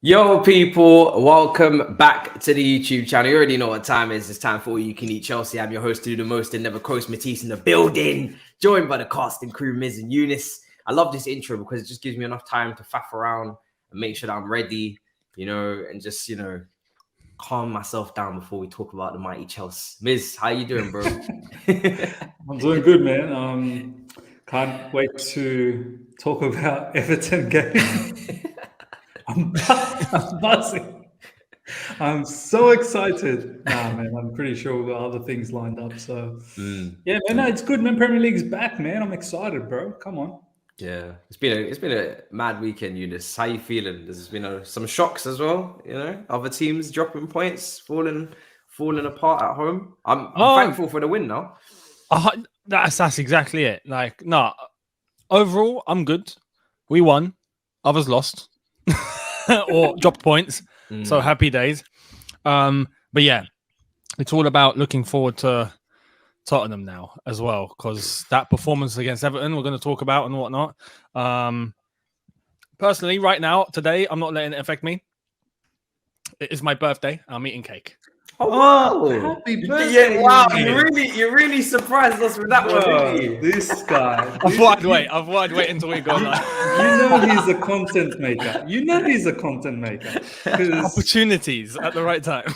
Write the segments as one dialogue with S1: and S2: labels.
S1: Yo, people, welcome back to the YouTube channel. You already know what time it is. It's time for All You Can Eat Chelsea. I'm your host, to do the most, and never Coast Matisse in the building, joined by the casting crew, Miz and Younes. I love this intro because it just gives me enough time to faff around and make sure that I'm ready, and just, calm myself down before we talk about the mighty Chelsea. Miz, how you doing, bro?
S2: I'm doing good, man. Can't wait to talk about Everton game. I'm buzzing. I'm so excited. Nah, man, I'm pretty sure we've got other things lined up. So, yeah, man, no, it's good, man. Premier League's back, man. I'm excited, bro. Come on.
S1: Yeah, it's been a mad weekend, Younes. How you feeling? There's been some shocks as well. Other teams dropping points, falling apart at home. I'm thankful for the win now.
S3: That's exactly it. Overall, I'm good. We won. Others lost or dropped points. So happy days. But yeah, it's all about looking forward to Tottenham now as well, because that performance against Everton we're going to talk about and whatnot. Personally, right now, today, I'm not letting it affect me. It is my birthday. I'm eating cake.
S1: Oh, wow.
S2: Happy birthday!
S1: Yeah, wow, you really surprised us with that one, didn't you?
S2: This guy.
S3: I thought I'd wait until we go live.
S2: He's a content maker. He's a content maker.
S3: Opportunities at the right time.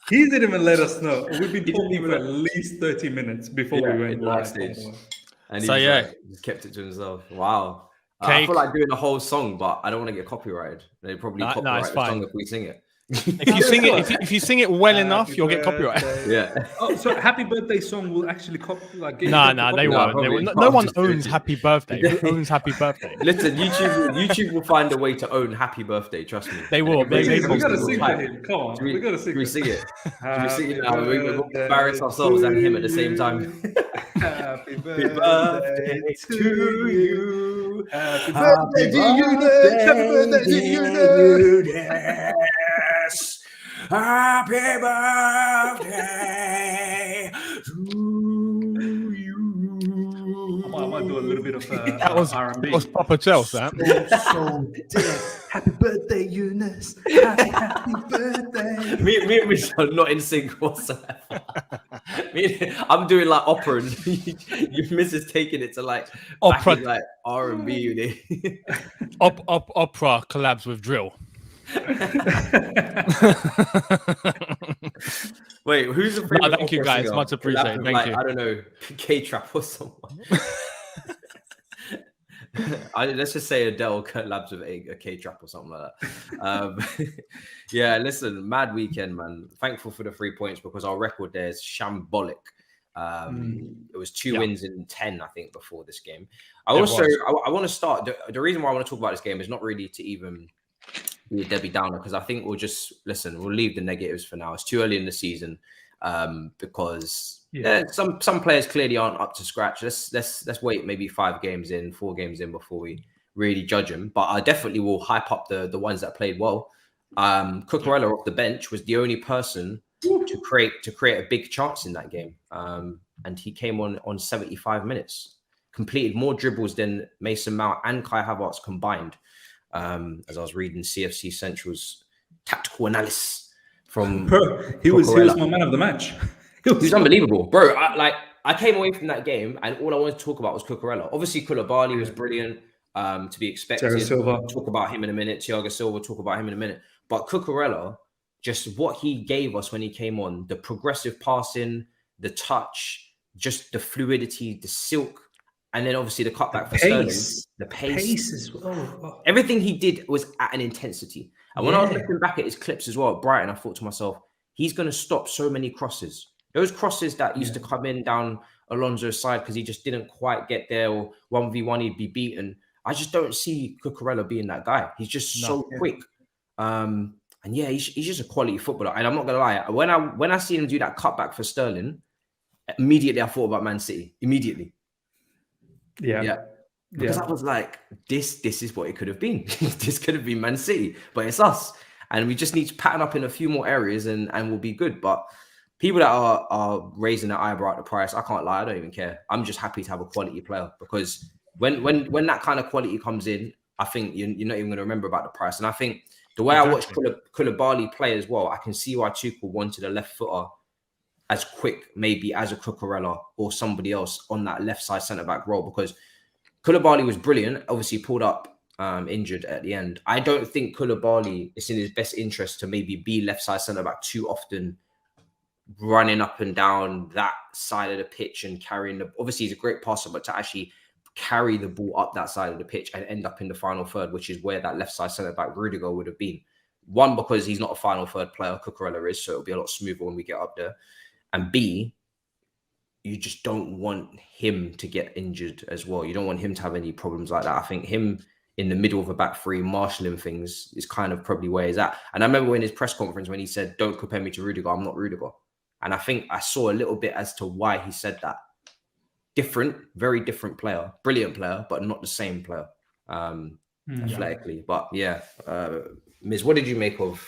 S2: He didn't even let us know. We've been talking for at least 30 minutes before we went live.
S1: And he just kept it to himself. Wow. I feel like doing a whole song, but I don't want to get copyrighted. They probably copyright the song if we sing it.
S3: If you sing it well enough, you'll get copyrighted.
S2: Yeah. Oh, so happy birthday song will actually
S3: they won't. No one owns happy birthday. Who owns happy birthday?
S1: Listen, YouTube will find a way to own happy birthday. Trust me.
S3: They will.
S2: We gotta sing for him. Come on. We gotta sing.
S1: We sing it. We sing it now. We'll embarrass ourselves and him at the same time.
S2: Happy birthday to you.
S1: Happy birthday to you. Happy birthday to you. Happy birthday to you.
S2: I might do a little bit of
S3: that was R&B. That was proper Chelsea.
S2: Happy birthday, Younes. Happy birthday.
S1: Me and Michelle are not in sync whatsoever. I'm doing like opera, and your missus taking it to like
S3: opera,
S1: like R&B.
S3: Opera collabs with drill.
S1: Wait, who's the favorite?
S3: Thank you guys, much appreciated. Thank you.
S1: I don't know, K-Trap or someone. Let's just say Adele collabs with a K-Trap or something like that. Yeah, listen, mad weekend, man. Thankful for the 3 points because our record there is shambolic. It was 2 wins in 10, I think, before this game. I want to start. The reason why I want to talk about this game is not really to even be a Debbie Downer, because I think we'll leave the negatives for now. It's too early in the season because some players clearly aren't up to scratch. Let's wait maybe 4 games in before we really judge them. But I definitely will hype up the ones that played well. Cucurella off the bench was the only person to create a big chance in that game, and he came on 75 minutes, completed more dribbles than Mason Mount and Kai Havertz combined. As I was reading CFC Central's tactical analysis from
S2: he was my man of the match.
S1: He was unbelievable, bro. I came away from that game and all I wanted to talk about was Cucurella. Obviously, Koulibaly was brilliant, to be expected. Talk about him in a minute. Thiago Silva, talk about him in a minute. But Cucurella, just what he gave us when he came on, the progressive passing, the touch, just the fluidity, the silk. And then obviously the cutback for Sterling, the pace as well. Everything he did was at an intensity. And when I was looking back at his clips as well at Brighton, I thought to myself, he's going to stop so many crosses. Those crosses that used to come in down Alonso's side because he just didn't quite get there, or 1v1 he'd be beaten. I just don't see Cucurella being that guy. He's just so quick. And yeah, he's just a quality footballer. And I'm not going to lie, when I seen him do that cutback for Sterling, immediately I thought about Man City. Immediately. Because I was like, this is what it could have been. This could have been Man City, but it's us. And we just need to pattern up in a few more areas and we'll be good. But people that are raising their eyebrow at the price, I can't lie, I don't even care. I'm just happy to have a quality player, because when that kind of quality comes in, I think you're not even going to remember about the price. And I think the way I watch Koulibaly play as well, I can see why Tuchel wanted a left footer as quick, maybe as a Cucurella or somebody else on that left side centre back role, because Koulibaly was brilliant. Obviously, pulled up injured at the end. I don't think Koulibaly is in his best interest to maybe be left side centre back too often, running up and down that side of the pitch and carrying the. Obviously, he's a great passer, but to actually carry the ball up that side of the pitch and end up in the final third, which is where that left side centre back Rudiger would have been. One, because he's not a final third player, Cucurella is, so it'll be a lot smoother when we get up there. And B, you just don't want him to get injured as well. You don't want him to have any problems like that. I think him in the middle of a back three, marshalling things is kind of probably where he's at. And I remember in his press conference when he said, "Don't compare me to Rudiger, I'm not Rudiger." And I think I saw a little bit as to why he said that. Different, very different player, brilliant player, but not the same player athletically. But yeah, Miz, what did you make of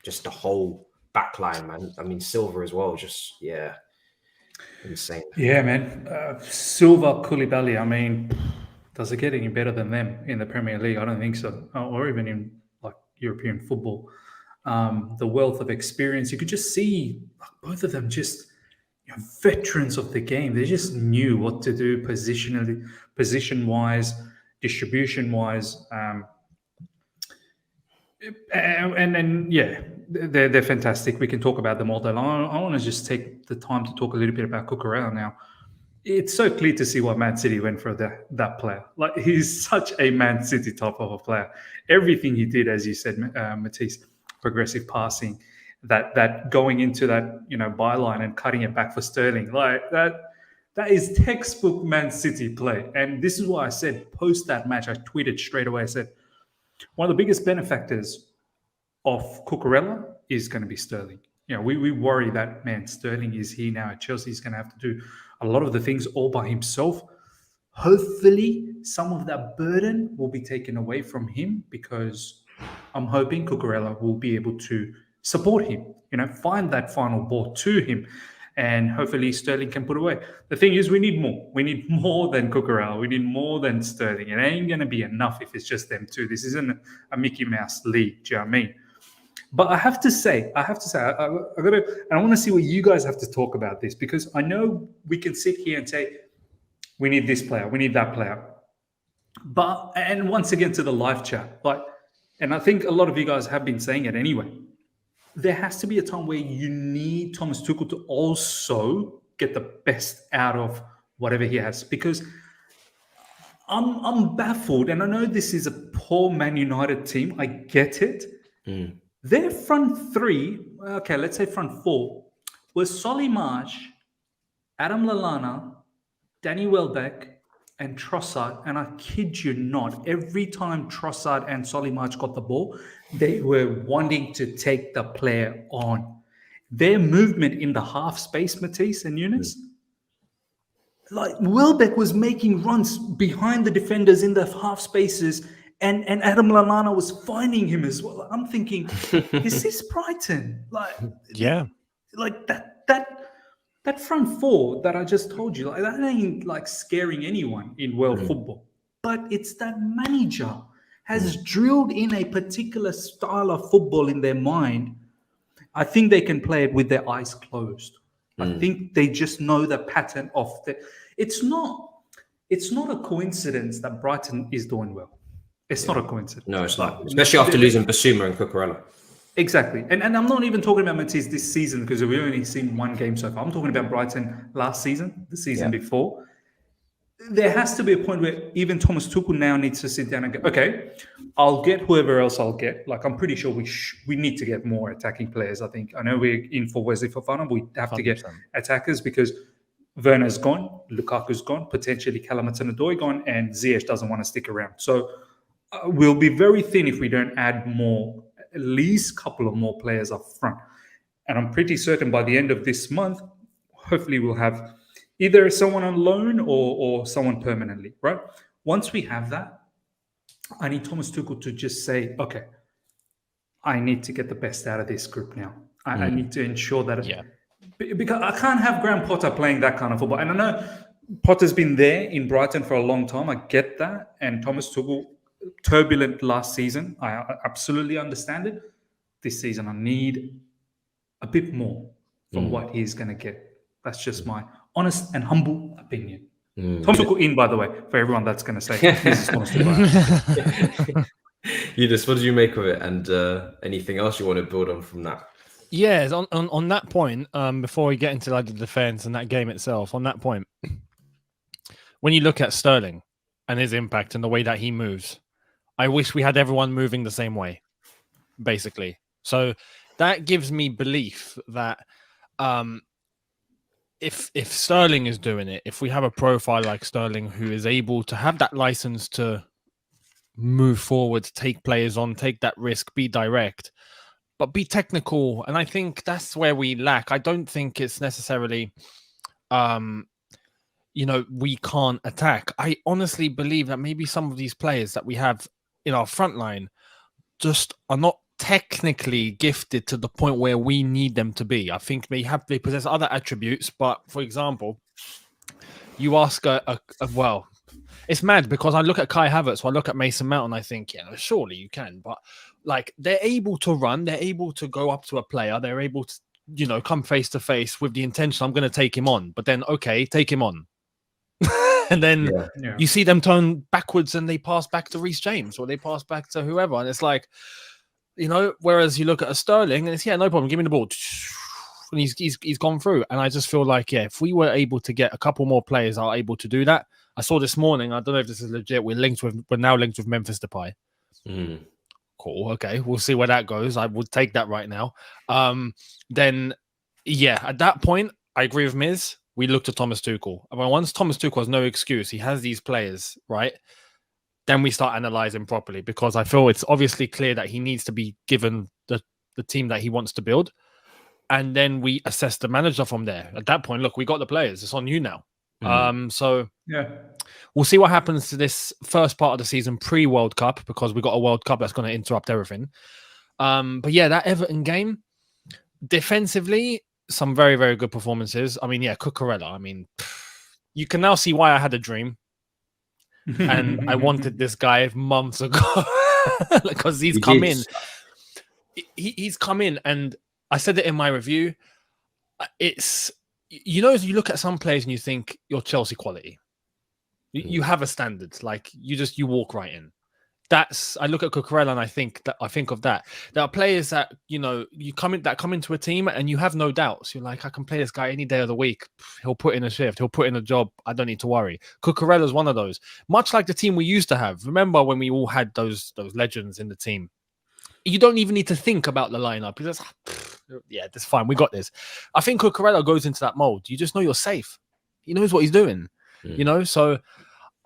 S1: just the whole backline, man? I mean, Silva as well, just, yeah, insane.
S2: Yeah, man. Silva, Koulibaly, I mean, does it get any better than them in the Premier League? I don't think so. Or even in like European football. The wealth of experience, you could just see both of them just veterans of the game. They just knew what to do positionally, position-wise, distribution-wise. And yeah, they're fantastic. We can talk about them all day long. I want to just take the time to talk a little bit about Cucurella now. It's so clear to see why Man City went for that player. Like, he's such a Man City type of a player. Everything he did, as you said, Matisse, progressive passing, that going into that byline and cutting it back for Sterling, like that is textbook Man City play. And this is why I said post that match, I tweeted straight away. I said one of the biggest benefactors of Cucurella is going to be Sterling. We worry that, man, Sterling is here now at Chelsea. He's going to have to do a lot of the things all by himself. Hopefully, some of that burden will be taken away from him, because I'm hoping Cucurella will be able to support him, find that final ball to him, and hopefully Sterling can put away. The thing is, we need more. We need more than Cucurella. We need more than Sterling. It ain't going to be enough if it's just them two. This isn't a Mickey Mouse league. Do you know what I mean? But I have to say, I want to see what you guys have to talk about this, because I know we can sit here and say, we need this player, we need that player. But, and once again to the live chat, and I think a lot of you guys have been saying it anyway, there has to be a time where you need Thomas Tuchel to also get the best out of whatever he has, because I'm baffled, and I know this is a poor Man United team. I get it. Their front three, okay, let's say front four, was Solly March, Adam Lallana, Danny Welbeck, and Trossard. And I kid you not, every time Trossard and Solly March got the ball, they were wanting to take the player on. Their movement in the half space, Matisse and Younes, like Welbeck was making runs behind the defenders in the half spaces, and Adam Lallana was finding him as well. I'm thinking, is this Brighton? Like that front four that I just told you, like, that ain't like scaring anyone in world football. But it's that manager has drilled in a particular style of football in their mind. I think they can play it with their eyes closed. I think they just know the pattern of the. It's not a coincidence that Brighton is doing well. It's not a coincidence.
S1: No, it's not. Especially after losing Basuma and Cucurella.
S2: Exactly. And I'm not even talking about Matisse this season, because we've only seen one game so far. I'm talking about Brighton last season, the season before. There has to be a point where even Thomas Tuchel now needs to sit down and go, okay, I'll get whoever else I'll get. Like, I'm pretty sure we need to get more attacking players, I think. I know we're in for Wesley Fofana. We have 100%. To get attackers, because Werner's gone, Lukaku's gone, potentially Callum Hudson-Odoi gone, and Ziyech doesn't want to stick around. So we'll be very thin if we don't add more, at least a couple of more players up front. And I'm pretty certain by the end of this month, hopefully we'll have either someone on loan or someone permanently, right? Once we have that, I need Thomas Tuchel to just say, okay, I need to get the best out of this group now. I need to ensure that... Because I can't have Graham Potter playing that kind of football. And I know Potter's been there in Brighton for a long time. I get that. And Thomas Tuchel turbulent last season. I absolutely understand it. This season, I need a bit more from what he's going to get. That's just my honest and humble opinion. Thomas Tuchel in, by the way, for everyone that's going to say, this is Thomas Tuchel.
S1: Younes, what did you make of it? And anything else you want to build on from that?
S3: Yes, on that point, before we get into like the defense and that game itself, on that point, when you look at Sterling and his impact and the way that he moves, I wish we had everyone moving the same way, basically. So that gives me belief that if Sterling is doing it, if we have a profile like Sterling who is able to have that license to move forward, take players on, take that risk, be direct, but be technical. And I think that's where we lack. I don't think it's necessarily, we can't attack. I honestly believe that maybe some of these players that we have in our front line just are not technically gifted to the point where we need them to be. I think they possess other attributes, but for example, you ask well, it's mad because I look at Kai Havertz, or I look at Mason Mount, and I think, surely you can, but like they're able to run, they're able to go up to a player, they're able to, come face to face with the intention I'm going to take him on, but then okay, take him on. And then you see them turn backwards and they pass back to Reece James or they pass back to whoever. And it's like, whereas you look at a Sterling and it's, no problem, give me the ball. And he's gone through. And I just feel like, if we were able to get a couple more players that are able to do that. I saw this morning, I don't know if this is legit, we're now linked with Memphis Depay. Cool, okay, we'll see where that goes. I would take that right now. Then, at that point, I agree with Miz. We looked at Thomas Tuchel. And once Thomas Tuchel has no excuse, he has these players, right? Then we start analysing properly because I feel it's obviously clear that he needs to be given the team that he wants to build. And then we assess the manager from there. At that point, look, we got the players. It's on you now. We'll see what happens to this first part of the season pre-World Cup because we got a World Cup that's going to interrupt everything. But that Everton game, defensively, some very, very good performances. I mean, Cucurella. I mean, you can now see why I had a dream. And I wanted this guy months ago because he's come in. He's come in, and I said it in my review. It's, you look at some players and you think you're Chelsea quality. You have a standard, like you walk right in. I look at Cucurella and I think of that. There are players that you come into a team and you have no doubts. You're like, I can play this guy any day of the week. He'll put in a shift. He'll put in a job. I don't need to worry. Cucurella's one of those. Much like the team we used to have. Remember when we all had those legends in the team? You don't even need to think about the lineup. You're just, that's fine. We got this. I think Cucurella goes into that mold. You just know you're safe. He knows what he's doing. So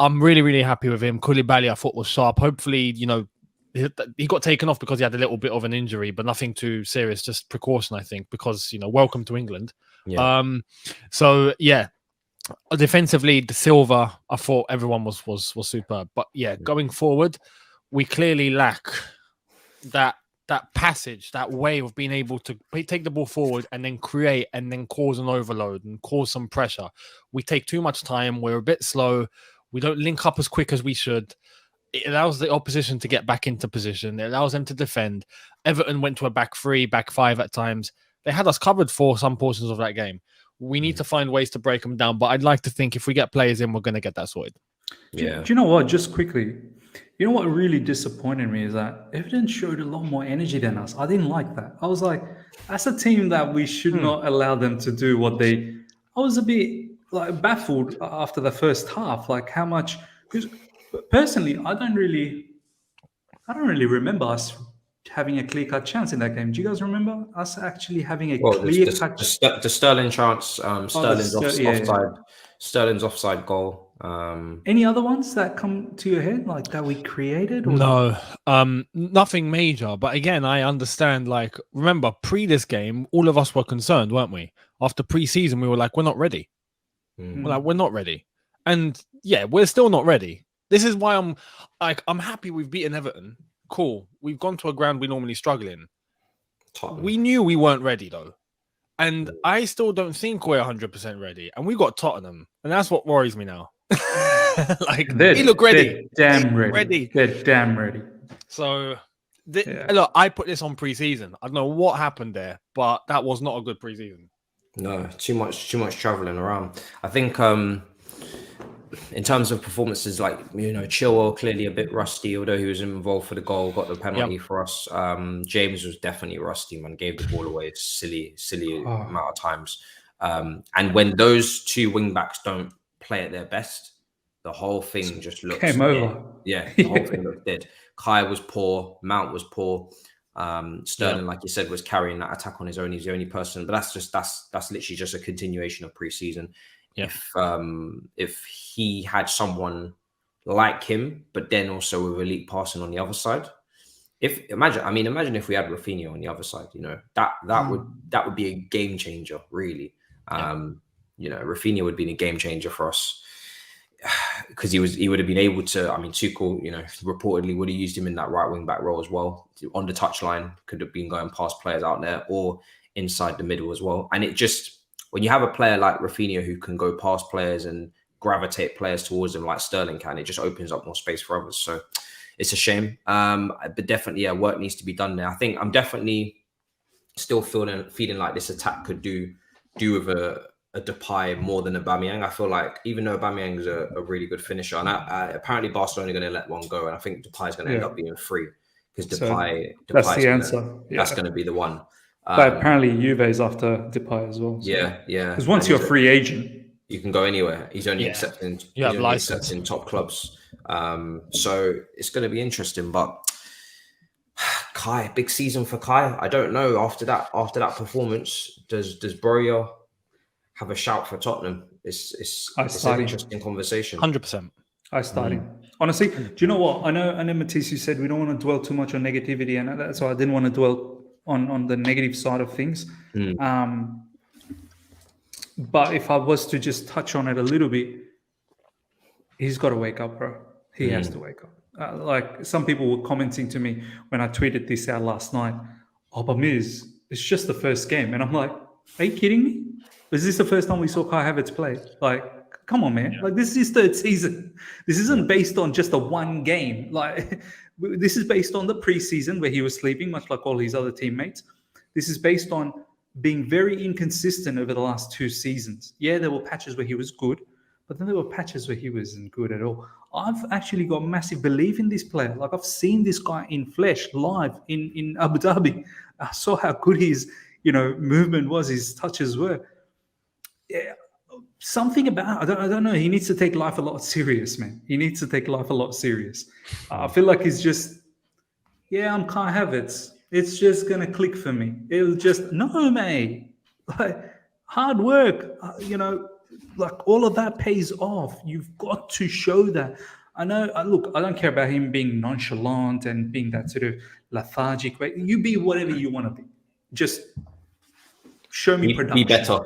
S3: I'm really, really happy with him. Koulibaly, I thought, was sharp. Hopefully, he got taken off because he had a little bit of an injury, but nothing too serious, just precaution, I think, because, welcome to England. Defensively, the Silva, I thought everyone was superb. But going forward, we clearly lack that passage, that way of being able to take the ball forward and then create and then cause an overload and cause some pressure. We take too much time. We're a bit slow. We don't link up as quick as we should. It allows the opposition to get back into position. It allows them to defend. Everton went to a back 3, back 5 at times. They had us covered for some portions of that game. We need to find ways to break them down. But I'd like to think if we get players in, we're going to get that sorted.
S2: Do you know what? Just quickly, what really disappointed me is that Everton showed a lot more energy than us. I didn't like that. I was like, that's a team that we should not allow them to do what they... I was a bit baffled after the first half, like how much... Because personally, I don't really remember us having a clear-cut chance in that game. Do you guys remember us actually having a clear-cut...
S1: The Sterling chance, Sterling's offside. Sterling's offside goal.
S2: Any other ones that come to your head, like that we created? Or...
S3: No, nothing major. But again, I understand. Like, remember, pre this game, all of us were concerned, weren't we? After pre-season, we were like, we're not ready. We're not ready, and we're still not ready. This is why I'm happy we've beaten Everton. Cool, we've gone to a ground we normally struggle in. Tottenham. We knew we weren't ready though. And I still don't think we're 100% ready. And we got Tottenham. And that's what worries me now. Like he looked ready.
S2: They're damn ready. They're damn ready.
S3: So look, I put this on preseason. I don't know what happened there, but that was not a good preseason.
S1: No, too much traveling around. I think in terms of performances, like, you know, Chilwell clearly a bit rusty, although he was involved for the goal, got the penalty for us. James was definitely rusty, man. Gave the ball away silly amount of times. And when those two wing backs don't play at their best, the whole thing just looks
S2: came over.
S1: Yeah, the whole thing looked dead. Kai was poor, Mount was poor. Sterling, like you said, was carrying that attack on his own. He's the only person, but that's literally just a continuation of preseason. Yeah. If he had someone like him, but then also with elite passing on the other side, imagine if we had Rafinha on the other side, you know, that would be a game changer, really. You know, Rafinha would be a game changer for us because he would have been able to. I mean, Tuchel, you know, reportedly would have used him in that right wing back role as well, on the touchline. Could have been going past players out there or inside the middle as well. And it just, when you have a player like Rafinha who can go past players and gravitate players towards him like Sterling can, it just opens up more space for others. So it's a shame. But definitely, work needs to be done there. I think I'm definitely still feeling like this attack could do with a Depay more than Aubameyang. I feel like even though Aubameyang is a really good finisher, and apparently Barcelona are going to let one go, and I think Depay is going to end up being free because Depay
S2: that's the answer.
S1: That's going to be the one.
S2: But apparently Juve is after Depay as well. So.
S1: Yeah.
S2: Because once you're a free agent,
S1: you can go anywhere. He's only accepting top clubs. So it's going to be interesting. But Kai, big season for Kai. I don't know. After that performance, does Borja have a shout for Tottenham? It's an interesting conversation.
S3: 100%.
S2: I started. Honestly, do you know what? I know Matisse, you said we don't want to dwell too much on negativity, and that's why I didn't want to dwell on the negative side of things. But if I was to just touch on it a little bit, he's got to wake up, bro. He has to wake up. Like some people were commenting to me when I tweeted this out last night. Oh, but Miz, it's just the first game. And I'm like, are you kidding me? Was this the first time we saw Kai Havertz play? Like, come on, man. Like, this is his third season. This isn't based on just a one game. Like, this is based on the preseason where he was sleeping, much like all his other teammates. This is based on being very inconsistent over the last 2 seasons. Yeah, there were patches where he was good, but then there were patches where he wasn't good at all. I've actually got massive belief in this player. Like, I've seen this guy in flesh, live, in Abu Dhabi. I saw how good his, movement was, his touches were. Yeah, something about, I don't know. He needs to take life a lot serious, man. He needs to take life a lot serious. I feel like he's just, I'm Kai Havertz. It's just going to click for me. It'll just, no, mate. Like, hard work, like all of that pays off. You've got to show that. I know, look, I don't care about him being nonchalant and being that sort of lethargic. Right? You be whatever you want to be. Just show me production.
S1: Be better.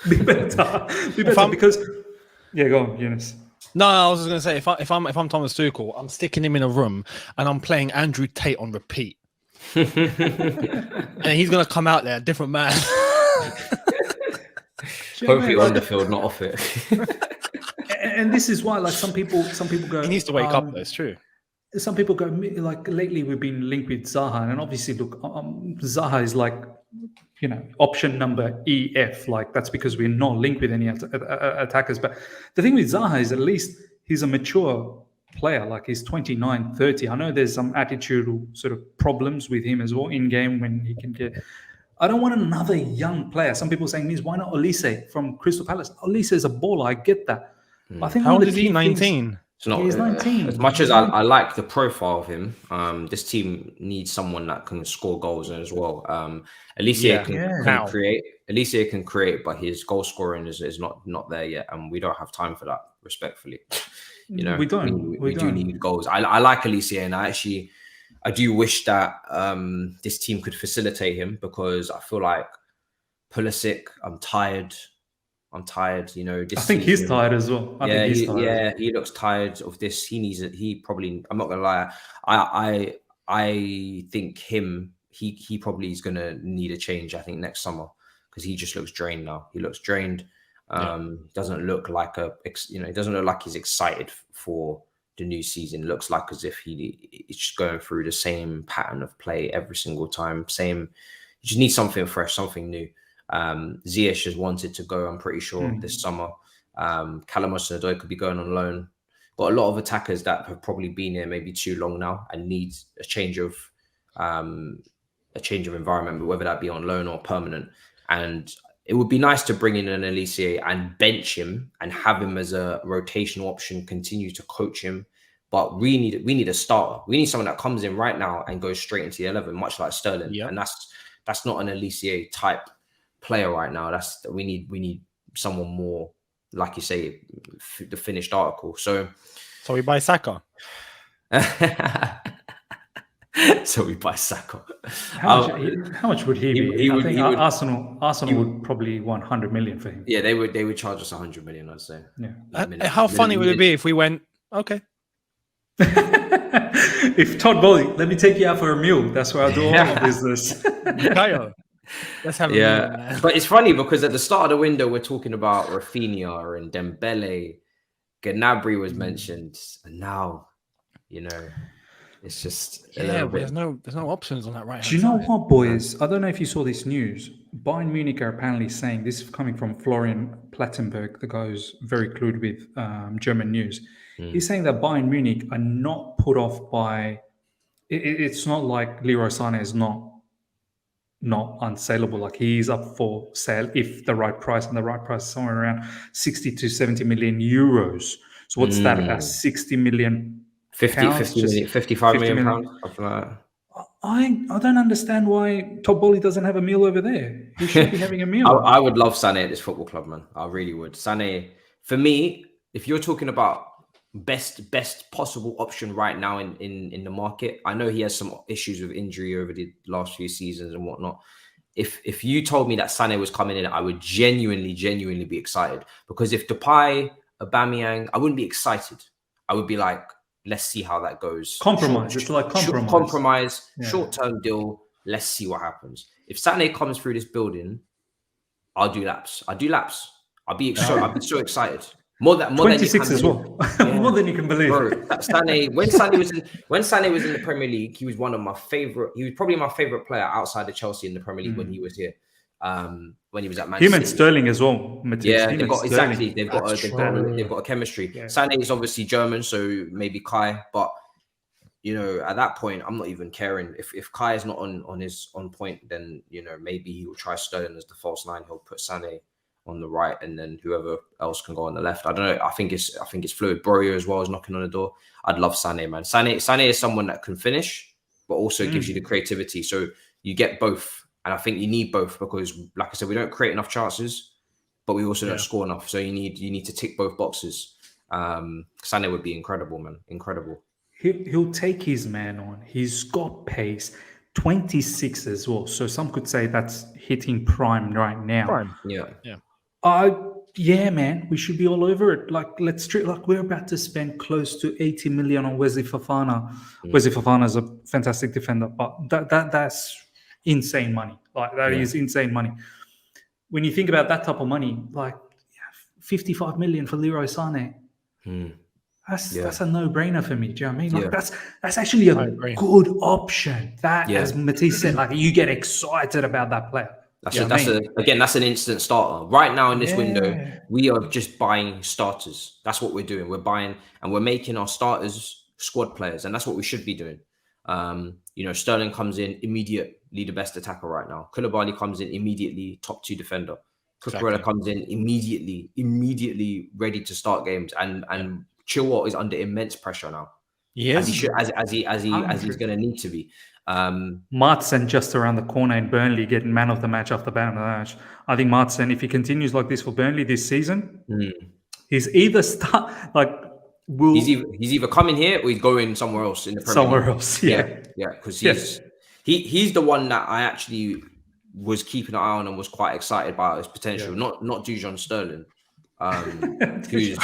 S2: Be better. Be better because, go on, Younes.
S3: No, I was just going to say, if I'm Thomas Tuchel, I'm sticking him in a room and I'm playing Andrew Tate on repeat. And he's going to come out there, a different man.
S1: Hopefully on the field, not off it.
S2: And this is why, like, some people go.
S3: He needs to wake up. That's true.
S2: Some people go, like, lately we've been linked with Zaha, and obviously, look, Zaha is like, option number EF. Like, that's because we're not linked with any attackers. But the thing with Zaha is, at least he's a mature player. Like, he's 29, 30. I know there's some attitudinal sort of problems with him as well in game when he can get. I don't want another young player. Some people saying, why not Olise from Crystal Palace? Olise is a baller. I get that. I think
S3: how old is he? 19.
S1: It's not,
S2: he's 19.
S1: As much as I like the profile of him, this team needs someone that can score goals as well. Olise can create. Olise can create, but his goal scoring is not there yet, and we don't have time for that. Respectfully,
S2: we don't.
S1: We do need goals. I like Olise, and I do wish that this team could facilitate him, because I feel like Pulisic, I'm tired. I think
S2: he's tired as well.
S1: He looks tired of this. He probably, I'm not gonna lie, I think he probably is gonna need a change, I think, next summer, because he just looks drained now. He looks drained. Doesn't look like it doesn't look like he's excited for the new season. It looks like as if he's just going through the same pattern of play every single time. You just need something fresh, something new. Ziyech has wanted to go, I'm pretty sure, this summer. Callum Hudson-Odoi could be going on loan. Got a lot of attackers that have probably been here maybe too long now and need a change of environment, but whether that be on loan or permanent. And it would be nice to bring in an Elise and bench him and have him as a rotational option, continue to coach him. But we need a starter. We need someone that comes in right now and goes straight into the 11, much like Sterling. Yep. And that's not an Elise type player right now. We need someone more, like you say, the finished article. So
S3: we buy Saka.
S1: So we buy Saka.
S2: How much would he be? I think Arsenal would probably want 100 million for him.
S1: Yeah, they would charge us 100 million, I'd say.
S2: Yeah.
S3: How funny would it be if we went, okay.
S2: If Todd Bowley, let me take you out for a meal. That's where I do all the business.
S3: Let's have a meal.
S1: But it's funny because at the start of the window, we're talking about Rafinha and Dembele. Gnabry was mentioned, and now, it's just
S3: there's no options on that right.
S2: Do you know what, boys? I don't know if you saw this news. Bayern Munich are apparently saying, this is coming from Florian Plettenberg, the guy who's very clued with German news. He's saying that Bayern Munich are not put off by. It's not like Leroy Sané is not unsaleable. Like, he's up for sale if the right price, and the right price is somewhere around 60 to 70 million euros. So what's that? About 60 million.
S1: 55 million pounds. Something like that.
S2: I don't understand why Todd Bowley doesn't have a meal over there. He should be having a meal.
S1: I would love Sané at this football club, man. I really would. Sané, for me, if you're talking about best possible option right now in the market, I know he has some issues with injury over the last few seasons and whatnot. If you told me that Sané was coming in, I would genuinely be excited. Because if Depay, Aubameyang, I wouldn't be excited. I would be like, let's see how that goes.
S2: Compromise. It's like compromise.
S1: Short-term deal. Let's see what happens. If Sané comes through this building, I'll do laps. I'll be so excited. More than
S2: 26 as well. More than you can believe.
S1: Bro, when Sané was in the Premier League, he was one of my favorite. He was probably my favorite player outside of Chelsea in the Premier League when he was here. When he was at Man City.
S2: Him and Sterling as well.
S1: They've got a chemistry. Yeah. Sané is obviously German, so maybe Kai. But at that point, I'm not even caring if Kai is not on point. Then maybe he will try Sterling as the false nine. He'll put Sané on the right, and then whoever else can go on the left. I don't know. I think it's fluid. Broyo as well is knocking on the door. I'd love Sané, man. Sané is someone that can finish, but also gives you the creativity. So you get both. And I think you need both because, like I said, we don't create enough chances, but we also don't score enough. So you need to tick both boxes. Sané would be incredible, man. Incredible.
S2: He'll take his man on. He's got pace. 26 as well. So some could say that's hitting prime right now.
S3: Prime.
S1: Yeah.
S2: Yeah, man. We should be all over it. Like, let's treat like we're about to spend close to 80 million on Wesley Fofana. Wesley Fofana is a fantastic defender, but that's insane money. Like, that is insane money. When you think about that type of money, like 55 million for Leroy Sané, that's a no-brainer for me. Do you know what I mean? Like, that's actually a good option. That, as Matisse said, like, you get excited about that player.
S1: That's an instant starter. Right now in this window, we are just buying starters. That's what we're doing. We're buying and we're making our starters squad players, and that's what we should be doing. Sterling comes in immediately the best attacker right now. Koulibaly comes in immediately top 2 defender. Cucurella comes in immediately ready to start games. And Chilwell is under immense pressure now.
S3: Yes,
S1: as he's going to need to be.
S2: Martsen just around the corner in Burnley getting man of the match after man of the match. I think Martsen, if he continues like this for Burnley this season, he's either
S1: he's either coming here or he's going somewhere else in the Premier League. Because he's the one that I actually was keeping an eye on and was quite excited about his potential. Not Dujon Sterling, who's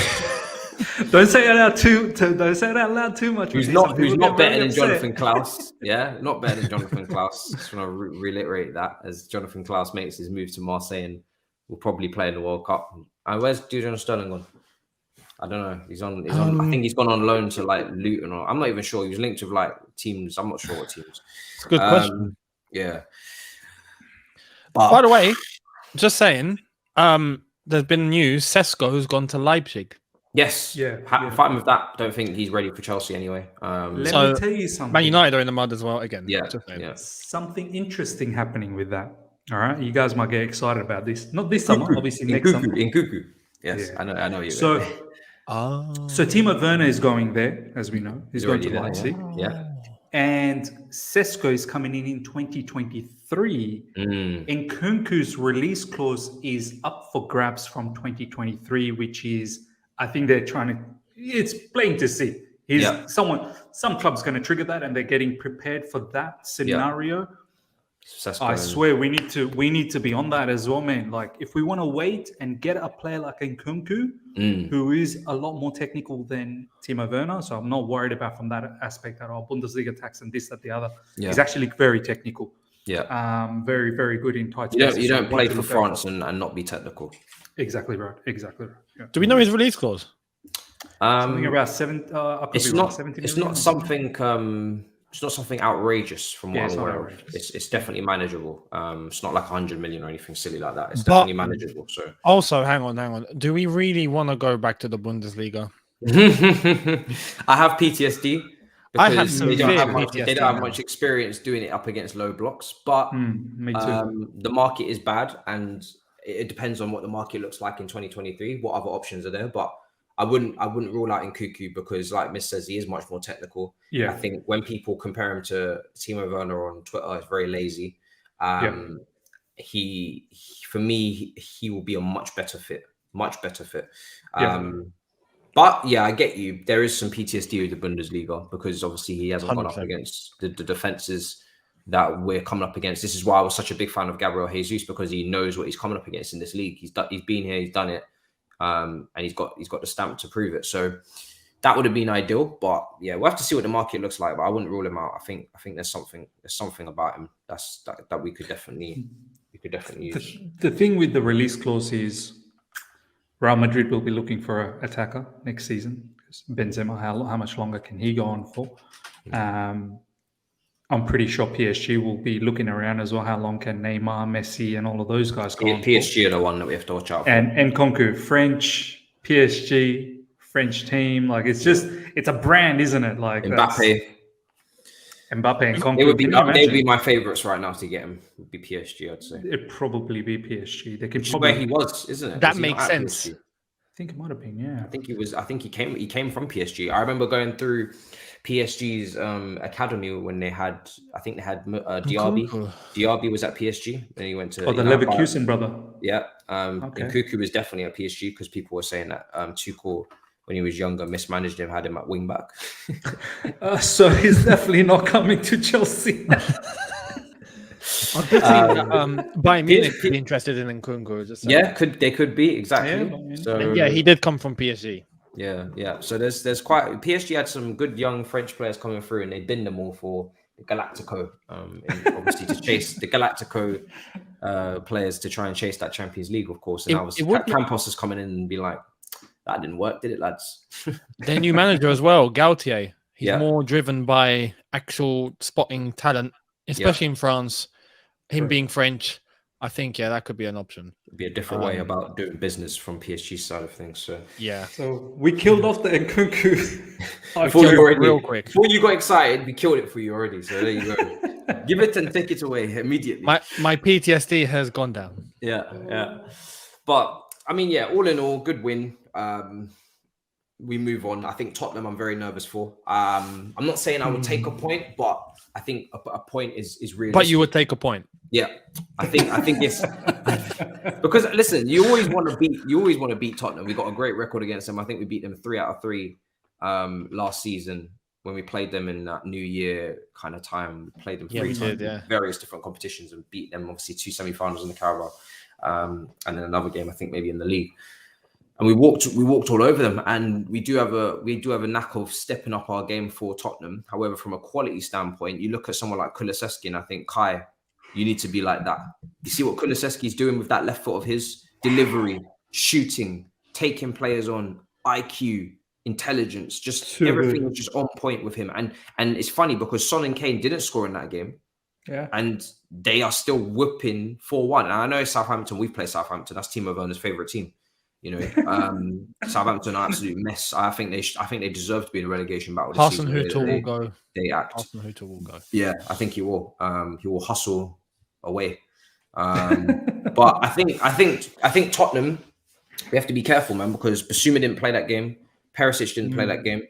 S2: don't say it out too much.
S1: Who's not better than Jonathan Klaus? Not better than Jonathan Klaus. Just want to reiterate that as Jonathan Klaus makes his move to Marseille and will probably play in the World Cup. Where's Dujon Sterling gone? I don't know. He's on. I think he's gone on loan to like Luton, or I'm not even sure. He was linked with like teams. I'm not sure what teams.
S3: It's a good question.
S1: Yeah.
S3: By the way, just saying, there's been news. Sesko has gone to Leipzig.
S1: Yes. Fighting with that. Don't think he's ready for Chelsea anyway.
S2: Let me tell you something.
S3: Man United are in the mud as well again.
S1: Yeah.
S2: Something interesting happening with that. All right, you guys might get excited about this. Not this summer, obviously next summer.
S1: Nkunku. Yes, yeah. I know you.
S2: So Timo Werner is going there, as we know. He's going to Leipzig.
S1: Yeah.
S2: And Sesko is coming in 2023. Nkunku's release clause is up for grabs from 2023, which is, I think they're trying to, it's plain to see. Some club's going to trigger that, and they're getting prepared for that scenario. I swear we need to be on that as well, man. Like, if we want to wait and get a player like Nkunku, who is a lot more technical than Timo Werner, so I'm not worried about from that aspect at all. Bundesliga tax and this, that, the other. He's actually very technical.
S1: Yeah.
S2: Very, very good in tight
S1: spaces. You don't play for France and not be technical.
S2: Exactly right. Yeah.
S3: Do we know his release clause?
S2: Something about 70.
S1: It's not something. It's not something outrageous from what I'm aware of. It's definitely manageable. It's not like 100 million or anything silly like that. It's definitely manageable. So
S3: also, hang on. Do we really want to go back to the Bundesliga?
S1: I have PTSD.
S3: I have
S1: they don't have much experience doing it up against low blocks. But
S2: me too.
S1: The market is bad, and it depends on what the market looks like in 2023. What other options are there? But I wouldn't rule out Nkunku because, like Miss says, he is much more technical.
S2: Yeah.
S1: I think when people compare him to Timo Werner on Twitter, it's very lazy. He for me, he will be a much better fit. But yeah, I get you. There is some PTSD with the Bundesliga because obviously he hasn't 100%. Gone up against the defenses that we're coming up against. This is why I was such a big fan of Gabriel Jesus, because he knows what he's coming up against in this league. He's been here, he's done it. And he's got the stamp to prove it. So that would have been ideal. But yeah, we'll have to see what the market looks like. But I wouldn't rule him out. I think there's something about him that we could definitely use.
S2: The thing with the release clause is Real Madrid will be looking for an attacker next season. Because Benzema, how much longer can he go on for? I'm pretty sure PSG will be looking around as well. How long can Neymar, Messi, and all of those guys go on
S1: PSG are the one that we have to watch out for.
S2: And Nkunku, French, PSG, French team. Like, it's a brand, isn't it? Like
S1: Mbappe
S2: and Nkunku.
S1: They'd be my favourites right now to get him. Would be PSG, I'd say.
S2: It'd probably be PSG. They could
S1: where he was, isn't it?
S3: That makes sense.
S2: PSG? I think it might have been, yeah.
S1: He came from PSG. I remember going through PSG's academy when they had Diaby. Diaby was at PSG and he went to
S2: the Leverkusen brother.
S1: Yeah. Nkunku was definitely at PSG because people were saying that Tuchel, when he was younger, mismanaged him, had him at wing back.
S2: So he's definitely not coming to Chelsea.
S3: I could see that Bayern Munich be interested in Nkunku.
S1: They could be, exactly.
S3: Yeah, so he did come from PSG.
S1: Yeah. So there's quite PSG had some good young French players coming through, and they binned them all for the Galactico. Obviously to chase the Galactico players to try and chase that Champions League, of course. And Campos is coming in and be like, that didn't work, did it, lads?
S3: Their new manager as well, Gautier. He's more driven by actual spotting talent, especially in France. Him being French, I think that could be an option.
S1: It'd be a different way about doing business from PSG's side of things. So
S2: So we killed off the Nkunku.
S1: Before you got excited, we killed it for you already. So there you go. Give it and take it away immediately.
S3: My PTSD has gone down.
S1: Yeah. But I mean, all in all, good win. We move on. I think Tottenham I'm very nervous for. I'm not saying I would take a point, but I think a point is realistic.
S3: But you would take a point.
S1: Yeah. I think it's because listen, you always want to beat Tottenham. We got a great record against them. I think we beat them 3 out of 3 last season when we played them in that New Year kind of time. We played them 3 times in various different competitions and beat them, obviously 2 semi-finals in the Carabao. And then another game, I think maybe in the league. And we walked all over them, and we do have a knack of stepping up our game for Tottenham. However, from a quality standpoint, you look at someone like Kulusevski, and I think, Kai, you need to be like that. You see what Kulusevski's doing with that left foot of his delivery, shooting, taking players on, IQ, intelligence, just
S2: Too
S1: everything
S2: good.
S1: was just on point with him. And it's funny because Son and Kane didn't score in that game.
S2: Yeah.
S1: And they are still whipping 4-1. And I know Southampton, we've played Southampton. That's Timo Werner's favourite team. You know, Southampton are an absolute mess. I think they deserve to be in a relegation battle this
S3: Hassan
S1: season.
S3: Hutel will go.
S1: They act.
S3: Hassan Hutel will go.
S1: Yeah, I think he will. He will hustle away. But I think Tottenham, we have to be careful, man, because Basuma didn't play that game. Perisic didn't play that game.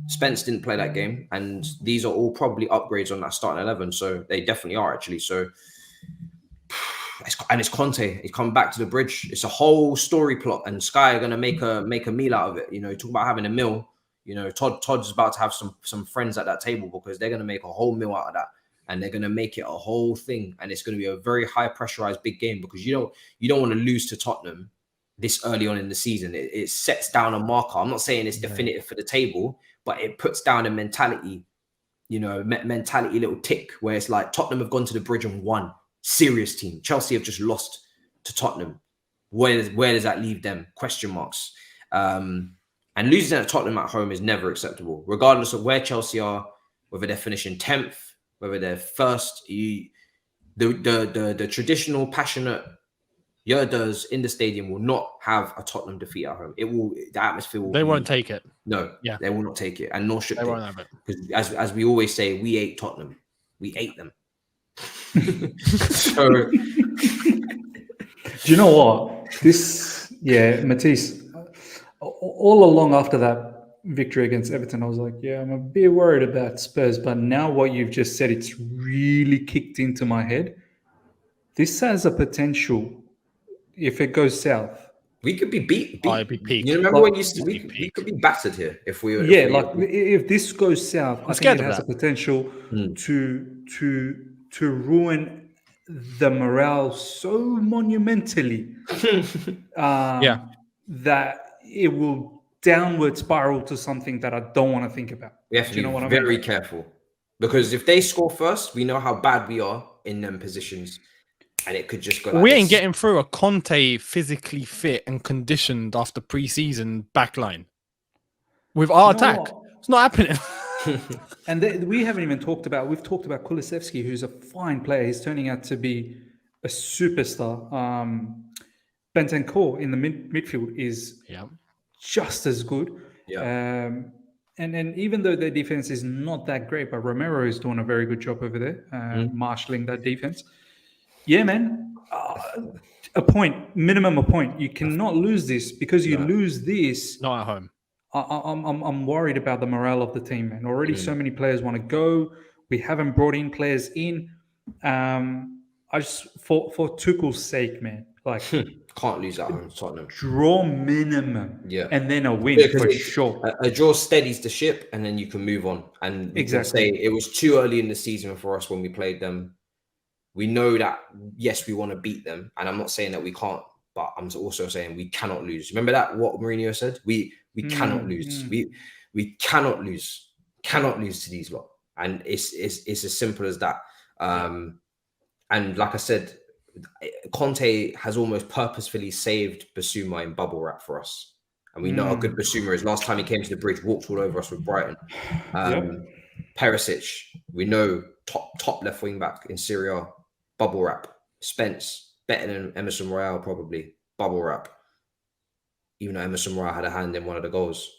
S1: Spence didn't play that game, and these are all probably upgrades on that starting 11. So they definitely are actually. So, and it's Conte. He's come back to the bridge. It's a whole story plot, and Sky are gonna make a meal out of it. You know, talk about having a meal. You know, Todd's about to have some friends at that table because they're gonna make a whole meal out of that, and they're gonna make it a whole thing, and it's gonna be a very high pressurized big game because you don't want to lose to Tottenham this early on in the season. It sets down a marker. I'm not saying it's definitive for the table, but it puts down a mentality, you know, mentality little tick where it's like Tottenham have gone to the bridge and won. Serious team. Chelsea have just lost to Tottenham. Where does that leave them? Question marks. And losing at Tottenham at home is never acceptable, regardless of where Chelsea are, whether they're finishing 10th, whether they're first. The traditional passionate Yerders in the stadium will not have a Tottenham defeat at home. The atmosphere will.
S3: They won't take it.
S1: No, they will not take it, and nor should
S3: they. Won't have it.
S1: Because as we always say, we ate Tottenham. We ate them. So,
S2: do you know what? Matisse. All along after that victory against Everton, I was like, I'm a bit worried about Spurs. But now what you've just said, it's really kicked into my head. This has a potential. If it goes south,
S1: we could be beat.
S3: It'd be peak.
S1: You remember when we could be battered here if we were.
S2: If this goes south, I think it has a potential to ruin the morale so monumentally that it will downward spiral to something that I don't want to think about.
S1: We have to be very careful because if they score first, we know how bad we are in them positions. And it could just go like
S3: we ain't getting through a Conte physically fit and conditioned after pre-season backline with our attack. It's not happening.
S2: And we haven't even talked about. We've talked about Kulusevski, who's a fine player. He's turning out to be a superstar. Bentancur in the midfield is just as good.
S1: Yeah.
S2: And even though their defense is not that great, but Romero is doing a very good job over there, marshalling that defense. Yeah, man. Minimum a point. You cannot lose this because you lose this.
S3: Not at home.
S2: I'm worried about the morale of the team, man. Already so many players want to go. We haven't brought in players in. I just for Tuchel's sake, man. Like
S1: can't lose at home, Tottenham.
S2: Draw minimum, and then a win for sure.
S1: A draw steadies the ship, and then you can move on. And we can say it was too early in the season for us when we played them. We know that, yes, we want to beat them. And I'm not saying that we can't, but I'm also saying we cannot lose. Remember that, what Mourinho said? We cannot lose. We cannot lose. Cannot lose to these lot. And it's as simple as that. And like I said, Conte has almost purposefully saved Basuma in bubble wrap for us. And we know how good Basuma is. Last time he came to the bridge, walked all over us with Brighton. Perisic, we know top left wing back in Serie A. Bubble wrap. Spence, better than Emerson Royale probably. Bubble wrap. Even though Emerson Royale had a hand in one of the goals.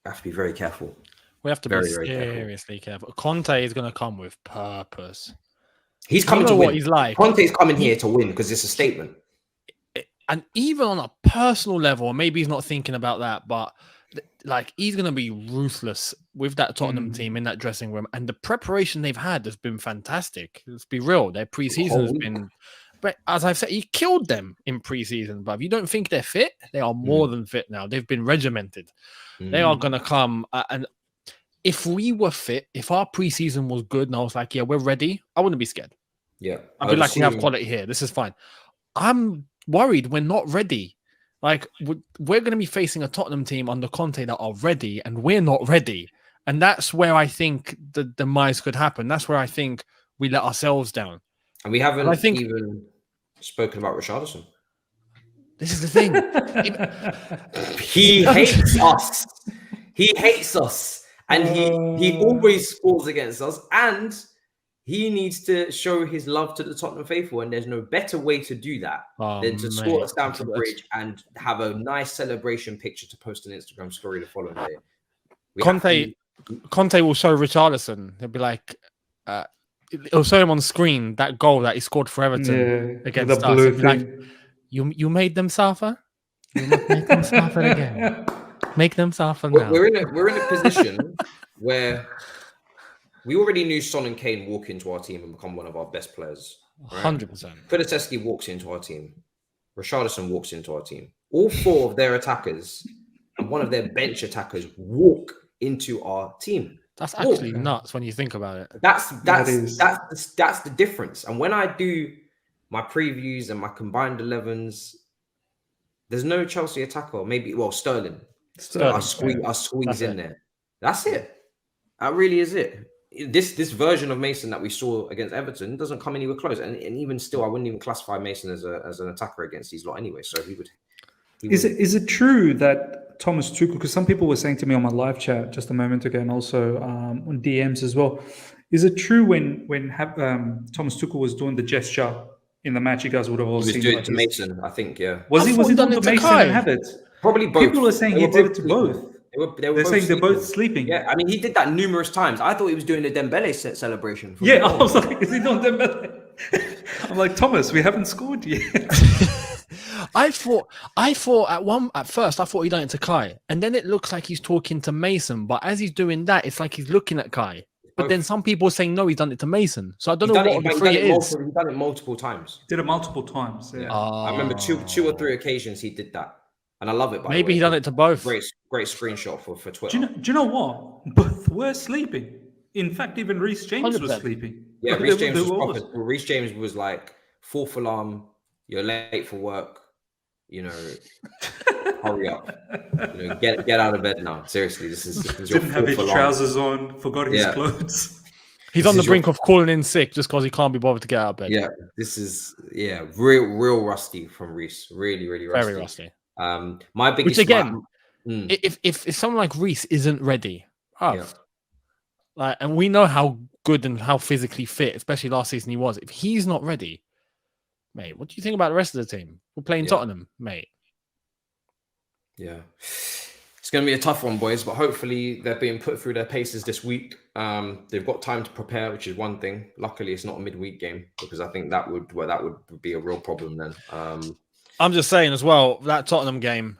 S1: We have to be very careful.
S3: We have to be seriously careful. Conte is going to come with purpose.
S1: He's coming to win.
S3: What he's like.
S1: Conte's coming here to win because it's a statement.
S3: And even on a personal level, maybe he's not thinking about that, but like he's going to be ruthless with that Tottenham team in that dressing room. And the preparation they've had has been fantastic. Let's be real. Their preseason has been, but as I've said, he killed them in preseason. But if you don't think they're fit, they are more than fit now. They've been regimented. They are going to come. And if we were fit, if our preseason was good and I was like, yeah, we're ready, I wouldn't be scared.
S1: Yeah.
S3: I'd be like, we have quality here. This is fine. I'm worried we're not ready. Like, we're going to be facing a Tottenham team under Conte that are ready, and we're not ready. And that's where I think the demise could happen. That's where I think we let ourselves down.
S1: And we haven't even spoken about Richarlison.
S3: This is the thing.
S1: He hates us. He hates us. And he always scores against us. And he needs to show his love to the Tottenham faithful. And there's no better way to do that than to score at Stamford Bridge and have a nice celebration picture to post an Instagram story the following day.
S3: Conte will show Richarlison. He'll be like, he'll show him on screen that goal that he scored for Everton against us. He'll be like, you made them suffer? You must make them suffer again. Make them suffer now.
S1: We're in a position where we already knew Son and Kane walk into our team and become one of our best players. Right?
S3: 100%.
S1: Kulusevski walks into our team. Richarlison walks into our team. All four of their attackers and one of their bench attackers walk into our team.
S3: That's actually nuts when you think about it.
S1: That's the difference. And when I do my previews and my combined 11s, there's no Chelsea attacker. Maybe Sterling. I squeeze in there. That's it. That really is it. This version of Mason that we saw against Everton doesn't come anywhere close. And even still, I wouldn't even classify Mason as an attacker against these lot anyway. So he would.
S2: Is it true that Thomas Tuchel? Because some people were saying to me on my live chat just a moment ago, and also on DMs as well. Is it true when Thomas Tuchel was doing the gesture in the match, you guys would have all seen?
S1: He was doing it to Mason, I think. Yeah.
S2: Was he doing it to Mason and Havertz?
S1: Probably both.
S2: People are saying he did it to both. They're saying they're both sleeping.
S1: Yeah, I mean, he did that numerous times. I thought he was doing the Dembele celebration.
S2: Yeah, I was like, is he doing Dembele? I'm like, Thomas, we haven't scored yet.
S3: I thought at first he done it to Kai, and then it looks like he's talking to Mason. But as he's doing that, it's like he's looking at Kai. But then some people are saying no, he's done it to Mason. So I don't know what the three it is.
S1: He's done it multiple times.
S2: Did it multiple times. Yeah.
S1: I remember two or three occasions he did that. And I love it.
S3: Maybe he done it to both.
S1: Great screenshot for Twitter.
S2: Do you know what? Both were sleeping. In fact, even Reece James 100%. Was sleeping.
S1: Yeah, Reece James was proper. Reece James was like, fourth alarm, you're late for work, hurry up. Get out of bed now. Seriously, this is your
S2: didn't have his trousers on, forgot his clothes.
S3: He's on the brink of calling in sick just because he can't be bothered to get out of bed.
S1: Yeah, this is real rusty from Reece. Really, really rusty.
S3: Very rusty.
S1: My biggest,
S3: which again, if someone like Reece isn't ready, and we know how good and how physically fit, especially last season he was. If he's not ready, mate, what do you think about the rest of the team? We're playing Tottenham, mate.
S1: Yeah, it's going to be a tough one, boys. But hopefully they're being put through their paces this week. They've got time to prepare, which is one thing. Luckily, it's not a midweek game because I think that would be a real problem then.
S3: I'm just saying as well, that Tottenham game,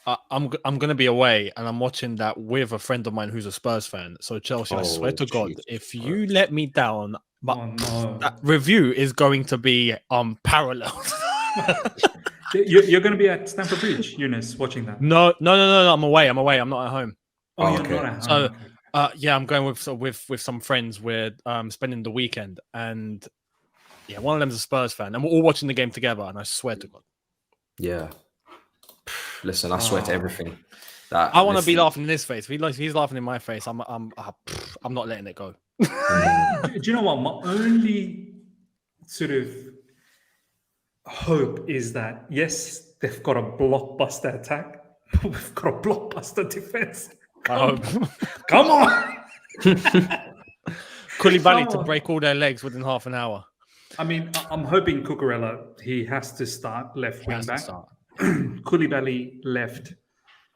S3: I'm going to be away and I'm watching that with a friend of mine who's a Spurs fan. So Chelsea, I swear to God, if you let me down, that review is going to be paralleled.
S2: You're going to be at Stamford Bridge, Younes, watching that?
S3: No. I'm away. I'm not at home.
S2: Oh, you're not at home.
S3: So, I'm going with some friends. We're spending the weekend, and one of them's a Spurs fan, and we're all watching the game together. And I swear to God.
S1: Yeah. Listen, I swear to everything.
S3: I want to be laughing in his face. If he's laughing in my face, I'm not letting it go.
S2: Do you know what? My only sort of hope is that, yes, they've got a blockbuster attack, but we've got a blockbuster defense.
S3: I hope.
S2: Come on.
S3: Koulibaly to break all their legs within half an hour.
S2: I mean, I'm hoping Cucurella, he has to start left wing back. Koulibaly left,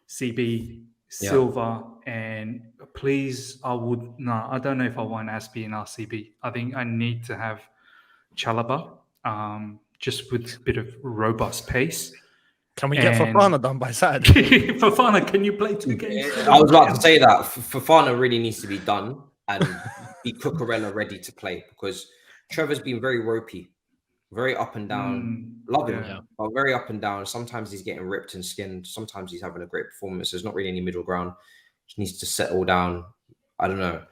S2: CB, Silva, and please, I don't know if I want Aspie and RCB. I think I need to have Chalobah, just with a bit of robust pace.
S3: Can we get Fofana done by Saturday?
S2: Fofana, can you play 2 games?
S1: I was about to say that Fofana really needs to be done and be Cucurella ready to play because Trevor's been very ropey, very up and down. Love him, but very up and down. Sometimes he's getting ripped and skinned. Sometimes he's having a great performance. There's not really any middle ground. Just needs to settle down. I don't know.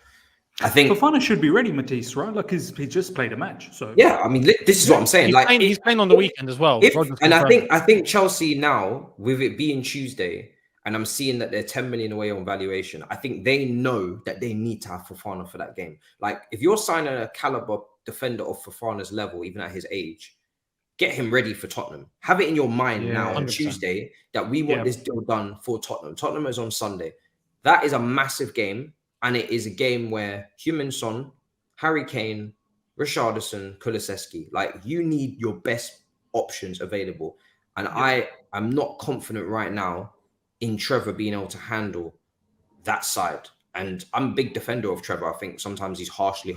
S1: I think
S2: Fofana should be ready, Matisse, right? Like he just played a match. So
S1: I mean, this is what I'm saying.
S3: He's playing on the weekend as well.
S1: I think Chelsea now, with it being Tuesday, and I'm seeing that they're 10 million away on valuation. I think they know that they need to have Fofana for that game. Like if you're signing a caliber defender of Fofana's level, even at his age, get him ready for Tottenham. Have it in your mind now on
S3: 100%.
S1: Tuesday that we want this deal done for Tottenham. Tottenham is on Sunday. That is a massive game, and it is a game where Heung-min Son, Harry Kane, Richarlison, Kulusevski, like you need your best options available. And I am not confident right now in Trevor being able to handle that side. And I'm a big defender of Trevor. I think sometimes he's harshly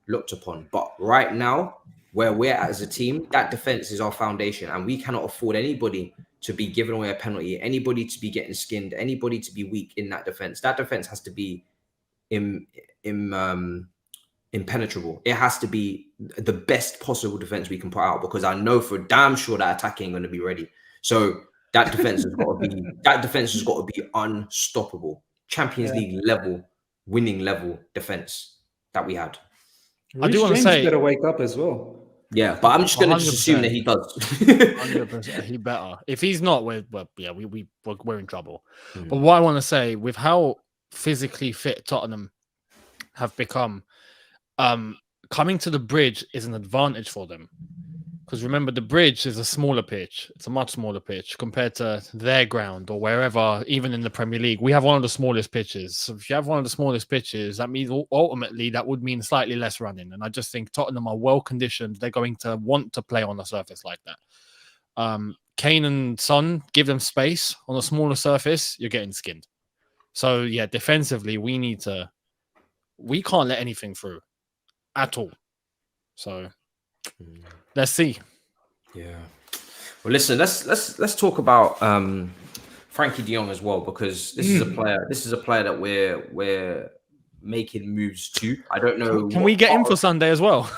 S1: looked upon. But right now, where we're at as a team, that defense is our foundation, and we cannot afford anybody to be giving away a penalty, anybody to be getting skinned, anybody to be weak in that defense. That defense has to be impenetrable. It has to be the best possible defense we can put out, because I know for damn sure that attacking ain't going to be ready. So that defense has got to be unstoppable. Champions League level, winning level defense that we had.
S3: I do want to say,
S2: better wake up as well.
S1: Yeah, but I'm just going to assume that he does.
S3: 100%, he better. If he's not, we're in trouble. But what I want to say, with how physically fit Tottenham have become, coming to the Bridge is an advantage for them. Because remember, the Bridge is a smaller pitch. It's a much smaller pitch compared to their ground or wherever, even in the Premier League. We have one of the smallest pitches. So if you have one of the smallest pitches, that means ultimately that would mean slightly less running. And I just think Tottenham are well conditioned. They're going to want to play on a surface like that. Kane and Son, give them space on a smaller surface, you're getting skinned. So yeah, defensively, we can't let anything through at all. So let's see.
S1: Yeah. Well, listen, let's talk about Frenkie de Jong as well, because this is a player that we're making moves to. I don't know.
S3: Can we get him for Sunday as well?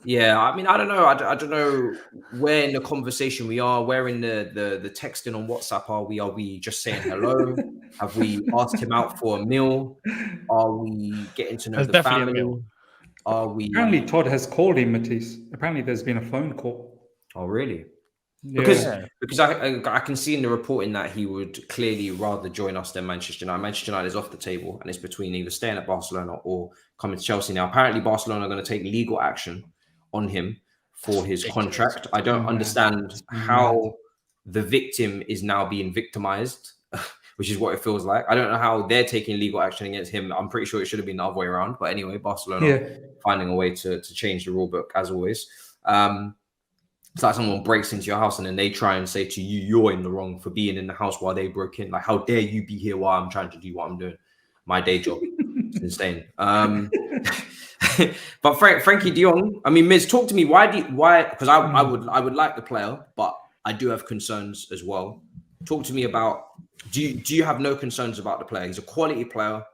S1: Yeah, I mean, I don't know. I don't know where in the conversation we are. Where in the texting on WhatsApp are we? Are we just saying hello? Have we asked him out for a meal? Are we getting to know the family? Are we?
S2: Apparently, Todd has called him, Matisse. Apparently, there's been a phone call.
S1: Oh, really?
S2: Yeah.
S1: Because I can see in the reporting that he would clearly rather join us than Manchester United. Manchester United is off the table, and it's between either staying at Barcelona or coming to Chelsea. Now, apparently, Barcelona are going to take legal action on him for his contract. I don't understand how the victim is now being victimized, which is what it feels like. I don't know how they're taking legal action against him. I'm pretty sure it should have been the other way around. But anyway, Barcelona finding a way to change the rule book, as always. It's like someone breaks into your house and then they try and say to you, you're in the wrong for being in the house while they broke in. Like, how dare you be here while I'm trying to do what I'm doing? My day job. It's insane. But Frenkie de Jong, I mean, Miz, talk to me. Why? Because I would like the player, but I do have concerns as well. Talk to me about, do you have no concerns about the player? He's a quality player,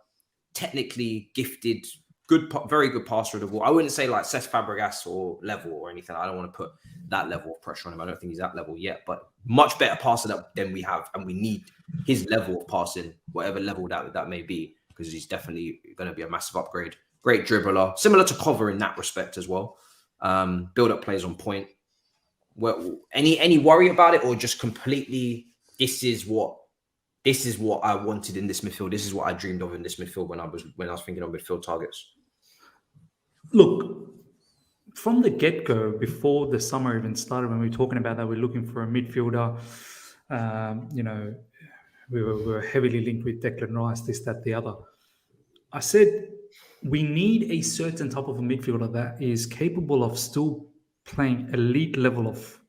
S1: technically gifted, very good passer of the ball. I wouldn't say like Cesc Fabregas or level or anything. I don't want to put that level of pressure on him. I don't think he's that level yet, but much better passer than we have, and we need his level of passing, whatever level that may be, because he's definitely going to be a massive upgrade. Great dribbler, similar to Cover in that respect as well. Build up plays on point. Well, any worry about it, or just completely this is what I wanted in this midfield. This is what I dreamed of in this midfield when I was thinking of midfield targets.
S2: Look, from the get-go, before the summer even started, when we were talking about that, we're looking for a midfielder. We were heavily linked with Declan Rice, this, that, the other. I said we need a certain type of a midfielder that is capable of still playing elite level of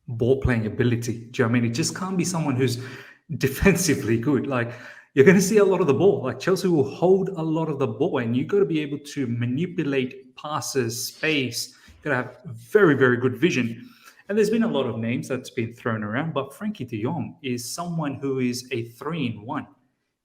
S2: ball playing ability. Do you know what I mean? It just can't be someone who's defensively good. Like, you're going to see a lot of the ball. Like, Chelsea will hold a lot of the ball, and you've got to be able to manipulate passes, space. You've got to have very, very good vision. And there's been a lot of names that's been thrown around, but Frenkie de Jong is someone who is a 3-in-1.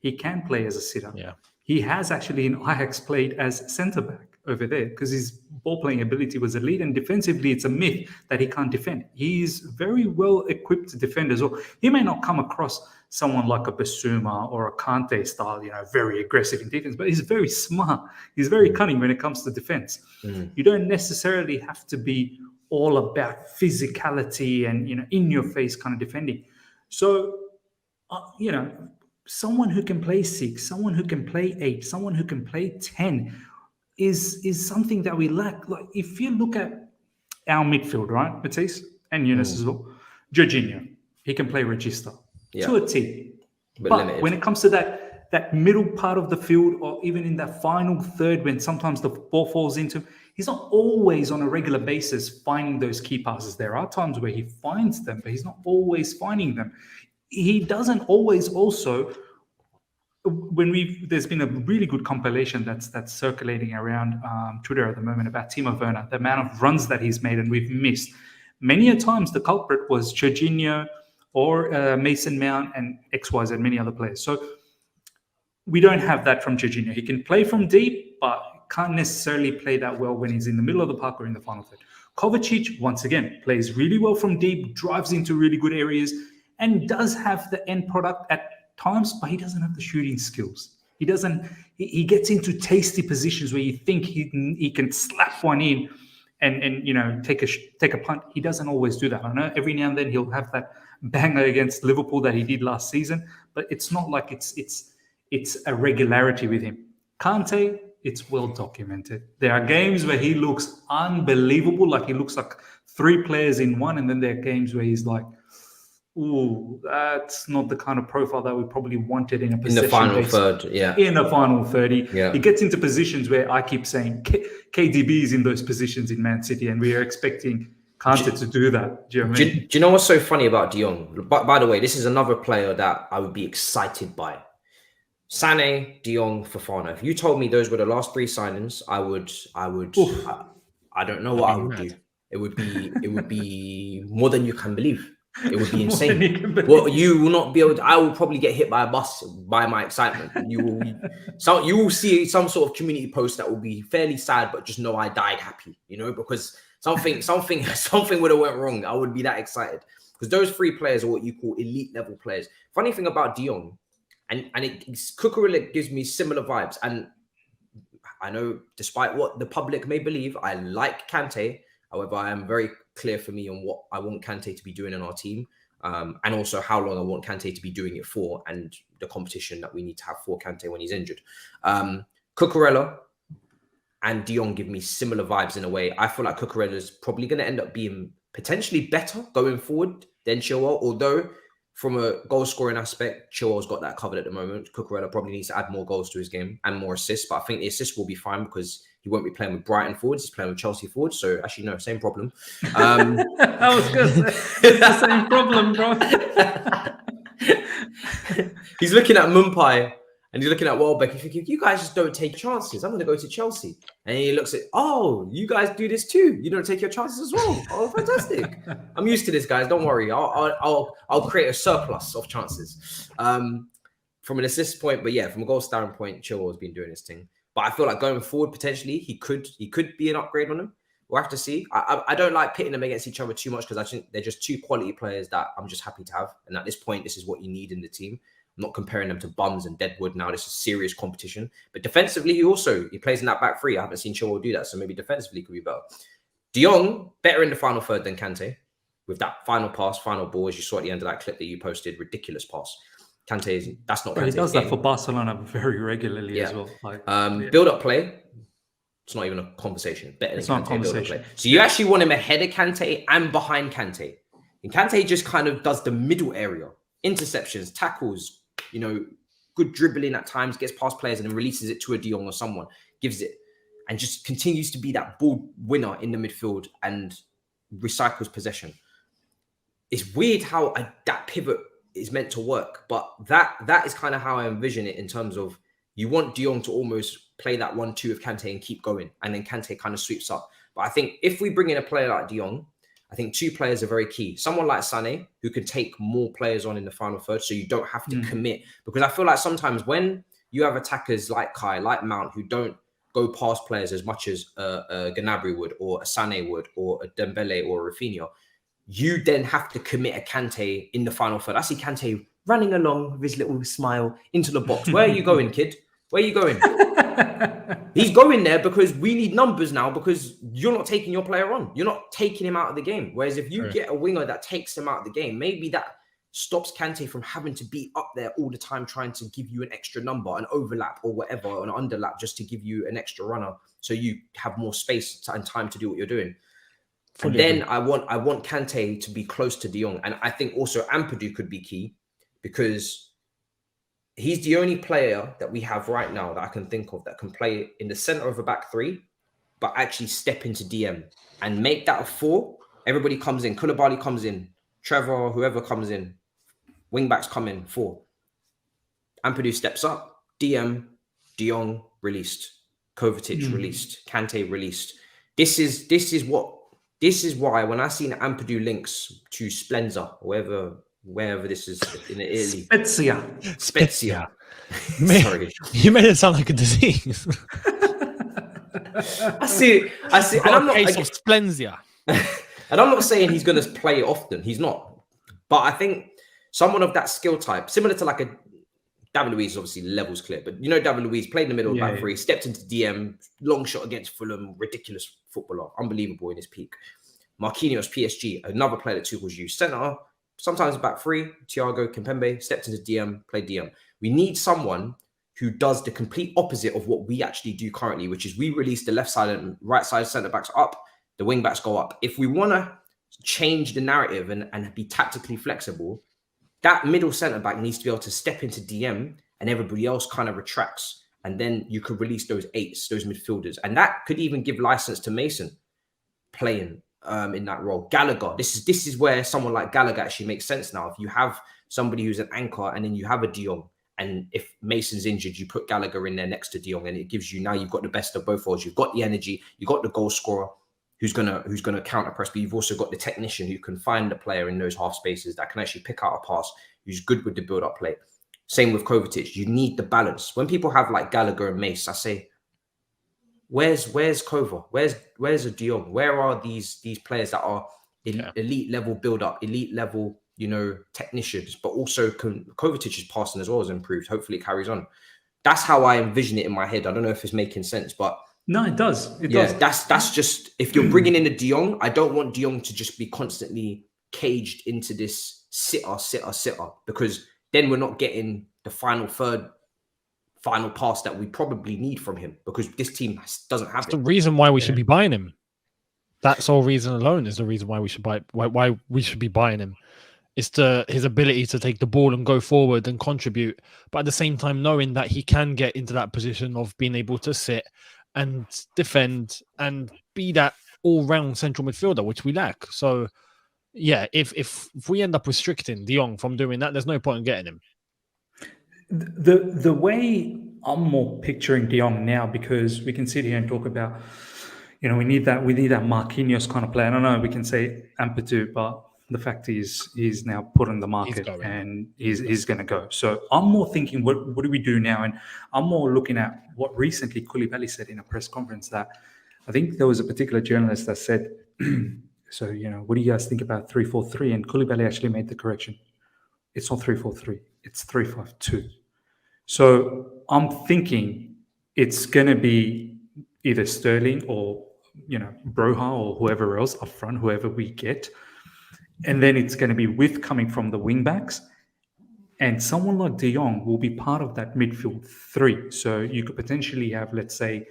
S2: He can play as a sitter.
S3: Yeah.
S2: He has actually in Ajax played as centre-back over there because his ball-playing ability was elite, and defensively it's a myth that he can't defend. He's very well-equipped to defend as well. He may not come across someone like a Basuma or a Kante style, very aggressive in defense, but he's very smart. He's very cunning when it comes to defense. You don't necessarily have to be all about physicality and, in-your-face kind of defending. So, someone who can play 6, someone who can play 8, someone who can play 10 is something that we lack. Like, if you look at our midfield, right, Matisse and Younes as well. Jorginho, he can play register to a T. But when it comes to that middle part of the field, or even in that final third, when sometimes the ball falls into him, he's not always on a regular basis finding those key passes. There are times where he finds them, but he's not always finding them. He doesn't always also. There's been a really good compilation that's circulating around Twitter at the moment about Timo Werner, the amount of runs that he's made and we've missed. Many a times the culprit was Jorginho or Mason Mount and XYZ, many other players. So we don't have that from Jorginho. He can play from deep, but can't necessarily play that well when he's in the middle of the park or in the final third. Kovacic, once again, plays really well from deep, drives into really good areas, and does have the end product at times, but he doesn't have the shooting skills. He doesn't. He gets into tasty positions where you think he can slap one in and take a punt. He doesn't always do that. I know every now and then he'll have that banger against Liverpool that he did last season, but it's not like it's a regularity with him. Kante, it's well documented. There are games where he looks unbelievable, like he looks like 3 players in one, and then there are games where he's like, ooh, that's not the kind of profile that we probably wanted in a possession. In the final third, In the final 30. He gets into positions where I keep saying KDB is in those positions in Man City, and we are expecting Kante to do that. Do you know what I mean?
S1: Do you know what's so funny about De Jong? By the way, this is another player that I would be excited by. Sané, De Jong, Fofana. If you told me those were the last 3 signings, I don't know what I would do. It would be more than you can believe. It would be insane. Well, you will not be able to, I will probably get hit by a bus by my excitement. You will see some sort of community post that will be fairly sad, but just know I died happy, because something would have went wrong. I would be that excited because those 3 players are what you call elite level players. Funny thing about De Jong, and Cucurella gives me similar vibes. And I know, despite what the public may believe, I like Kante. However, I am very clear for me on what I want Kante to be doing in our team, and also how long I want Kante to be doing it for, and the competition that we need to have for Kante when he's injured. Cucurella and De Jong give me similar vibes in a way. I feel like Cucurella is probably going to end up being potentially better going forward than Chilwell, although from a goal scoring aspect, Chilwell's got that covered at the moment. Cucurella probably needs to add more goals to his game and more assists, but I think the assists will be fine because he won't be playing with Brighton forwards. He's playing with Chelsea forwards. So actually, no, same problem.
S2: I was going to say, it's the same problem, bro.
S1: He's looking at Mumbai and he's looking at Welbeck. He's thinking, you guys just don't take chances. I'm going to go to Chelsea. And he looks at, oh, you guys do this too. You don't take your chances as well. Oh, fantastic. I'm used to this, guys. Don't worry. I'll create a surplus of chances. From an assist point, but yeah, from a goal standpoint, Chilwell's been doing his thing. But I feel like going forward, potentially, he could be an upgrade on him. We'll have to see. I don't like pitting them against each other too much because I think they're just 2 quality players that I'm just happy to have. And at this point, this is what you need in the team. I'm not comparing them to bums and Deadwood now. This is serious competition. But defensively, he plays in that back 3. I haven't seen Chilwell do that, so maybe defensively he could be better. De Jong, better in the final third than Kante. With that final pass, final ball, as you saw at the end of that clip that you posted, ridiculous pass. Kante, that's not Kante.
S2: He does that for Barcelona very regularly as well.
S1: Build-up play, it's not even a conversation. Better than Kante, build-up play. So you actually want him ahead of Kante and behind Kante. And Kante just kind of does the middle area. Interceptions, tackles, good dribbling at times, gets past players and then releases it to a De Jong or someone, gives it, and just continues to be that ball winner in the midfield and recycles possession. It's weird how that pivot is meant to work, but that is kind of how I envision it in terms of you want De Jong to almost play that 1-2 with Kante and keep going, and then Kante kind of sweeps up. But I think if we bring in a player like De Jong, I think 2 players are very key. Someone like Sané, who can take more players on in the final third, so you don't have to commit. Because I feel like sometimes when you have attackers like Kai, like Mount, who don't go past players as much as Gnabry would, or a Sané would, or a Dembele or a Rafinha, you then have to commit a Kante in the final third. I see Kante running along with his little smile into the box. Where are you going, kid? Where are you going? He's going there because we need numbers now, because you're not taking your player on. You're not taking him out of the game. Whereas if you get a winger that takes him out of the game, maybe that stops Kante from having to be up there all the time trying to give you an extra number, an overlap or whatever, an underlap, just to give you an extra runner so you have more space and time to do what you're doing. And then I want Kante to be close to De Jong. And I think also Ampadu could be key because he's the only player that we have right now that I can think of that can play in the center of a back three, but actually step into DM and make that a 4. Everybody comes in. Koulibaly comes in. Trevor, whoever comes in. Wingbacks come in. 4. Ampadu steps up. DM, De Jong released. Kovacic released. Kante released. This is why when I seen Ampadu links to Splenza, wherever this is in Italy. Spezia. Sorry.
S3: You made it sound like a disease.
S1: I see. And I'm not
S3: case of Splenzia.
S1: And I'm not saying he's going to play often. He's not. But I think someone of that skill type, similar to like a David Luiz, obviously levels clear, but you know David Luiz played in the middle of back three, stepped into DM, long shot against Fulham, ridiculous footballer, unbelievable in his peak. Marquinhos, PSG, another player that Tuchel's used. Centre, sometimes back three, Thiago, Kimpembe, stepped into DM, played DM. We need someone who does the complete opposite of what we actually do currently, which is we release the left side and right side centre-backs up, the wing-backs go up. If we want to change the narrative and be tactically flexible, that middle centre-back needs to be able to step into DM and everybody else kind of retracts. And then you could release those 8s, those midfielders. And that could even give license to Mason playing in that role. Gallagher, this is where someone like Gallagher actually makes sense now. If you have somebody who's an anchor and then you have a De Jong, and if Mason's injured, you put Gallagher in there next to De Jong, and it gives you, now you've got the best of both worlds. You've got the energy, you've got the goal scorer who's gonna counter press, but you've also got the technician who can find the player in those half spaces that can actually pick out a pass, who's good with the build-up play. Same with Kovacic. You need the balance. When people have like Gallagher and Mace, I say, where's Kova? Where's a De Jong? Where are these players that are elite level build-up, elite level, technicians, but also Kovacic's passing as well has improved. Hopefully it carries on. That's how I envision it in my head. I don't know if it's making sense, but
S2: no, it does. It does.
S1: That's just, if you're bringing in a De Jong, I don't want De Jong to just be constantly caged into this sitter, because then we're not getting the final pass that we probably need from him, because this team doesn't have it.
S3: The reason why we should be buying him. That's all reason alone is the reason why we should why we should be buying him. It's his ability to take the ball and go forward and contribute, but at the same time knowing that he can get into that position of being able to sit and defend and be that all-round central midfielder, which we lack. So, yeah, if we end up restricting De Jong from doing that, there's no point in getting him.
S2: The way I'm more picturing De Jong now, because we can sit here and talk about, we need that Marquinhos kind of player. I don't know, we can say Ampadu, but the fact is he's now put on the market and he's going to go. So I'm more thinking, what do we do now? And I'm more looking at what recently Koulibaly said in a press conference, that I think there was a particular journalist that said, so, what do you guys think about 3-4-3? And Koulibaly actually made the correction. It's not 3-4-3, it's 3-5-2. So I'm thinking it's going to be either Sterling or, Broha or whoever else up front, whoever we get. And then it's going to be with coming from the wing backs. And someone like De Jong will be part of that midfield 3. So you could potentially have, let's say,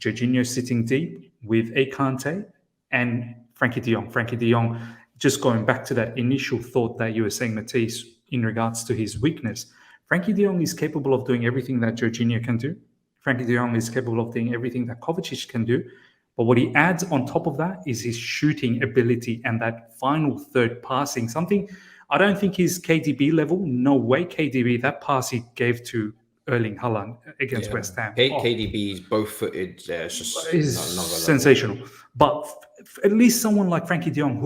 S2: Jorginho sitting deep with Kante and Frenkie de Jong. Frenkie de Jong, just going back to that initial thought that you were saying, Matisse, in regards to his weakness. Frenkie de Jong is capable of doing everything that Jorginho can do. Frenkie de Jong is capable of doing everything that Kovacic can do. But what he adds on top of that is his shooting ability and that final third passing. Something I don't think he's KDB level. No way KDB. That pass he gave to Erling Haaland against West Ham.
S1: KDB is both-footed. It's just
S2: sensational. But at least someone like Frenkie de Jong,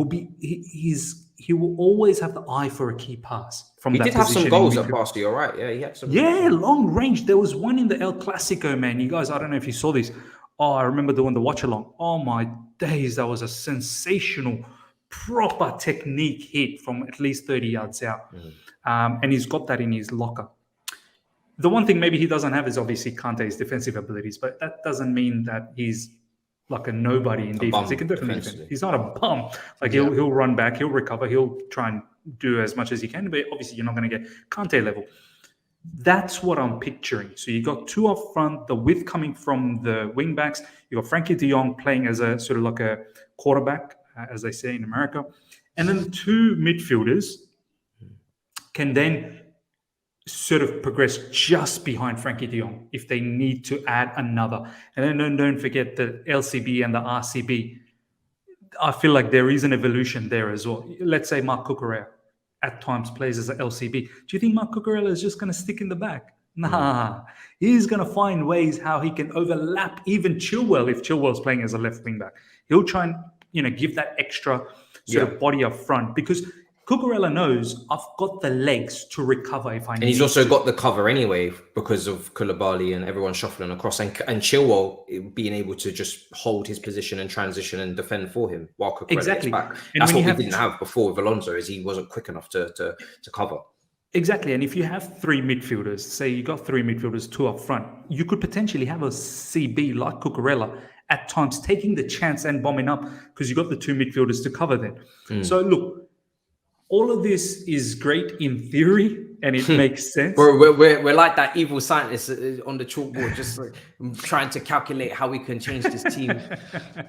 S2: he will always have the eye for a key pass. From that
S1: did have some goals at Barcelona, you're right. Yeah, he had some.
S2: Yeah, long range. There was one in the El Clasico, man. You guys, I don't know if you saw this. Oh, I remember doing the watch along. Oh my days, that was a sensational, proper technique hit from at least 30 yards out. And he's got that in his locker. The one thing maybe he doesn't have is obviously Kante's defensive abilities, but that doesn't mean that he's like a nobody in defense. He can definitely defend. He's not a bum. Like he'll run back, he'll recover, he'll try and do as much as he can, but obviously you're not going to get Kante level. That's what I'm picturing. So you got 2 up front, the width coming from the wing backs. You got Frenkie de Jong playing as a sort of like a quarterback, as they say in America. And then the two midfielders can then sort of progress just behind Frenkie de Jong if they need to add another. And then don't forget the LCB and the RCB. I feel like there is an evolution there as well. Let's say Marc Cucurella at times plays as an LCB. Do you think Marc Cucurella is just going to stick in the back? Nah, he's going to find ways how he can overlap even Chilwell if Chilwell's playing as a left wing back. He'll try and give that extra sort of body up front, because Cucurella knows I've got the legs to recover if I need to.
S1: And he's also got the cover anyway because of Koulibaly and everyone shuffling across, and Chilwell being able to just hold his position and transition and defend for him while Cucurella gets back. And that's what we didn't have before with Alonso, is he wasn't quick enough to cover.
S2: Exactly. And if you have three midfielders, say you got three midfielders, two up front, you could potentially have a CB like Cucurella at times taking the chance and bombing up because you got the two midfielders to cover them. So look, all of this is great in theory, and it makes sense.
S1: We're like that evil scientist on the chalkboard, just like trying to calculate how we can change this team.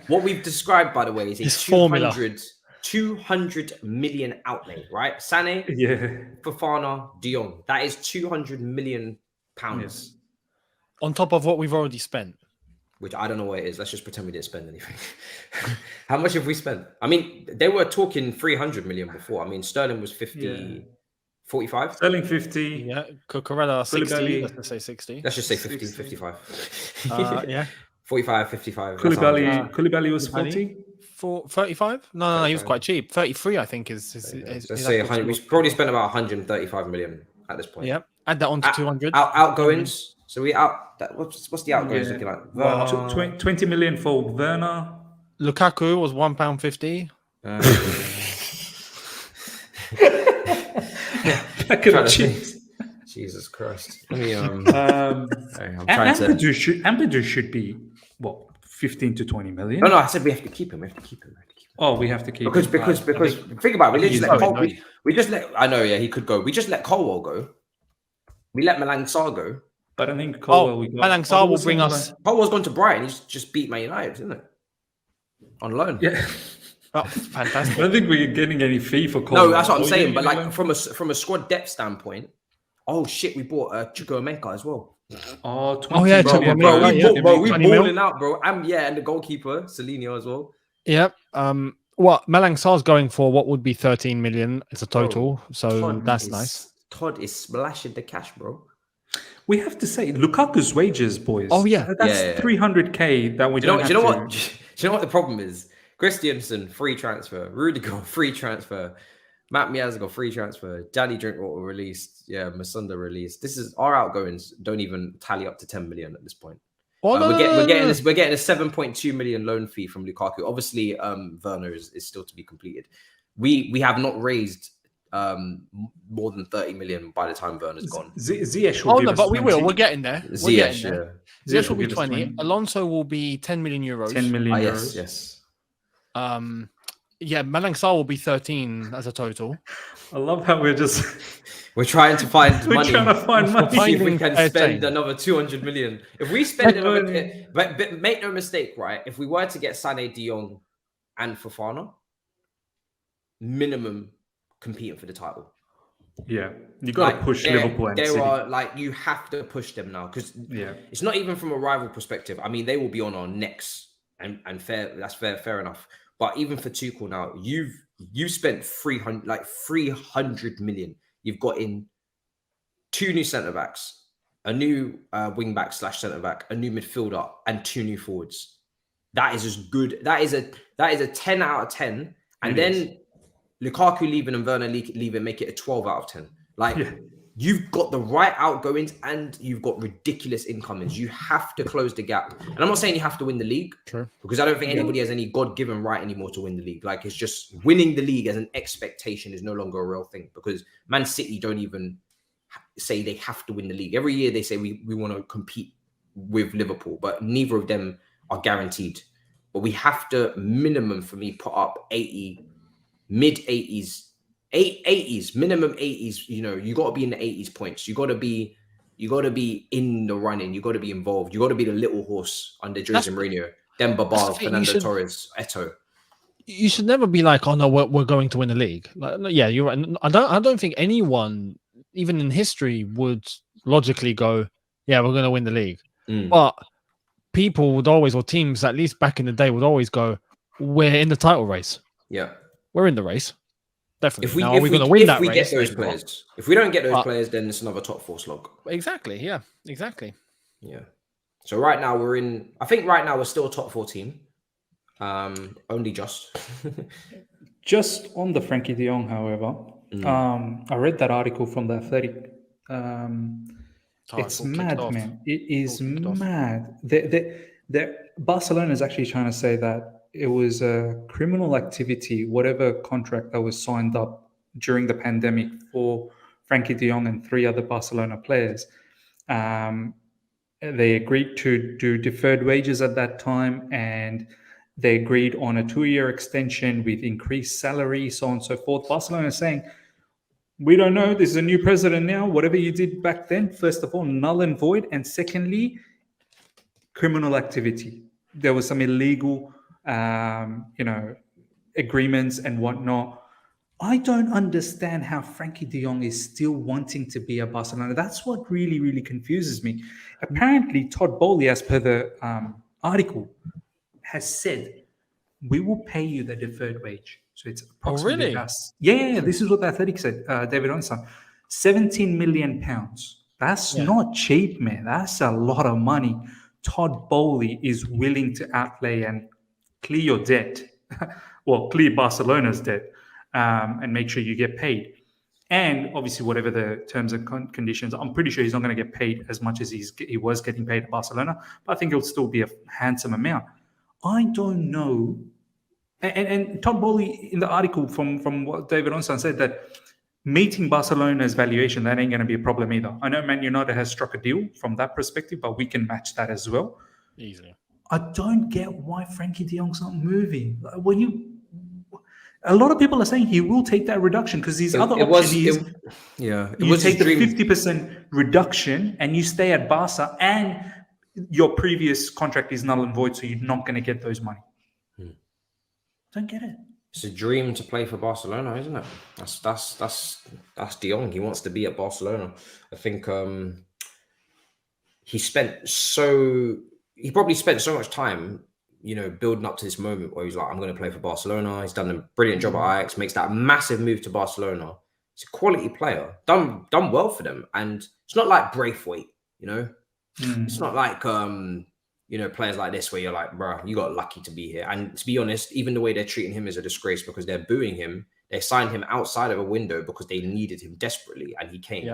S1: What we've described, by the way, is a 200 million outlay, right? Sané, Fofana, De Jong. That is 200 million pounds.
S3: On top of what we've already spent.
S1: Which I don't know what it is. Let's just pretend we didn't spend anything. How much have we spent? I mean, they were talking 300 million before. I mean, Sterling was 50, 45.
S2: Sterling 50.
S3: Yeah, Cucurella 60. Let's just say 60.
S1: Let's just say 50, 55. 45, 55.
S2: Koulibaly was 40.
S3: 35? No, he was quite cheap. 33, I think, is
S1: let's say 100. We probably spent about 135 million at this point.
S3: Yeah, add that on to 200.
S1: Outgoings. So we what's the outgoings looking like?
S2: 20 million for Werner.
S3: Lukaku was £1.50.
S1: Jesus Christ. Let me
S2: Ampadu should be what, 15 to 20 million?
S1: No, I said we have to keep him.
S2: Oh, we have to keep
S1: him. Because think about it, we just let I know, he could go. We just let Colwell go. We let Malang Sarr go.
S2: But I think Colwell
S3: Malang Sarr will bring us.
S1: Colwell's gone to Brighton. He's just beat Man United, isn't it? On loan.
S2: Yeah.
S3: Oh, fantastic.
S2: I don't think we're getting any fee for Colwell.
S1: No, that's what I'm saying. But like from a squad depth standpoint, oh shit, we bought Chukwuemeka as well.
S2: Oh, 20 yeah,
S1: we balling out, bro. And the goalkeeper, Celinho as well.
S3: Yep. What Malang Sarr's going for? What would be 13 million? It's a total, that's nice.
S1: Todd is splashing the cash, bro.
S2: We have to say Lukaku's wages, boys.
S3: Oh yeah,
S2: that's 300k that we don't.
S1: Do you know what the problem is? Christiansen free transfer, Rudiger free transfer, Matt Miazga free transfer, Danny Drinkwater released, Masunda released. This is our outgoings don't even tally up to 10 million at this point. We're getting a 7.2 million loan fee from Lukaku. Obviously, Werner is still to be completed. We have not raised more than 30 million by the time Werner's gone.
S2: Ziyech will
S3: but we will. We're getting there. Ziyech will be 20.
S2: 20.
S3: Alonso will be 10 million euros.
S2: 10 million euros.
S1: Yes.
S3: Malang Sarr will be 13 as a total.
S2: I love how
S1: we're trying to find money.
S2: We're trying to find money.
S1: See if we can spend another 200 million. If we spend another, but make no mistake, right? If we were to get Sané, De Jong, and Fofana, minimum competing for the title.
S2: Yeah, you got to push Liverpool and City.
S1: You have to push them now because it's not even from a rival perspective. I mean, they will be on our necks, and fair. That's fair enough. But even for Tuchel now, you've spent 300 million. You've got in 2 new centre backs, a new wing back / centre back, a new midfielder, and 2 new forwards. That is as good. That is a 10 out of 10. And then Lukaku leaving and Werner leaving make it a 12 out of 10. You've got the right outgoings and you've got ridiculous incomings. You have to close the gap. And I'm not saying you have to win the league, because I don't think anybody has any God-given right anymore to win the league. Like, it's just winning the league as an expectation is no longer a real thing, because Man City don't even say they have to win the league. Every year they say we want to compete with Liverpool, but neither of them are guaranteed. But we have to, minimum for me, put up 80, mid-80s, 80s, minimum 80s. You got to be in the 80s points. You got to be in the running. You got to be involved. You got to be the little horse under Jose Mourinho. Demba Ba, Fernando Torres, Eto'o.
S3: you should never be like, oh no, we're going to win the league. Like, no, yeah, you're right. I don't think anyone, even in history, would logically go, yeah, we're going to win the league. But people would always, or teams, at least back in the day, would always go, we're in the title race.
S1: Yeah,
S3: we're in the race. Definitely.
S1: If
S3: we're going to win that race.
S1: If we get those players, if we don't get those players, then it's another top 4 slog.
S3: Exactly. Yeah. Exactly.
S1: Yeah. So right now we're in. I think right now we're still a top 4 team. Only just.
S2: Just on the Frenkie de Jong, however, I read that article from the Athletic. It's mad, man. It is mad. Barcelona is actually trying to say that it was a criminal activity, whatever contract that was signed up during the pandemic for Frenkie de Jong and 3 other Barcelona players. They agreed to do deferred wages at that time, and they agreed on a 2-year extension with increased salary, so on and so forth. Barcelona is saying, we don't know. There's a new president now. Whatever you did back then, first of all, null and void. And secondly, criminal activity. There was some illegal, agreements and whatnot. I don't understand how Frenkie de Jong is still wanting to be at Barcelona. That's what really, really confuses me. Apparently, Todd Bowley, as per the article, has said, we will pay you the deferred wage. So it's approximately us. Yeah, this is what the Athletic said, David Onson. 17 million pounds. That's not cheap, man. That's a lot of money. Todd Bowley is willing to outlay and clear your debt. Well, clear Barcelona's debt and make sure you get paid. And obviously, whatever the terms and conditions, I'm pretty sure he's not going to get paid as much as he was getting paid at Barcelona. But I think it'll still be a handsome amount. I don't know. And Todd Bowley, in the article from what David Onson said, that meeting Barcelona's valuation, that ain't going to be a problem either. I know Man United has struck a deal from that perspective, but we can match that as well.
S3: Easily.
S2: I don't get why Frenkie de Jong's not moving. A lot of people are saying he will take that reduction because his other option is you take the 50% reduction and you stay at Barca, and your previous contract is null and void, so you're not going to get those money. Don't get it.
S1: It's a dream to play for Barcelona, isn't it? That's De Jong. He wants to be at Barcelona. I think he probably spent so much time, building up to this moment where he's like, I'm going to play for Barcelona. He's done a brilliant job at Ajax, makes that massive move to Barcelona. He's a quality player, done well for them, and it's not like Braithwaite, It's not like players like this where you're like, bro, you got lucky to be here. And to be honest, even the way they're treating him is a disgrace because they're booing him. They signed him outside of a window because they needed him desperately, and he came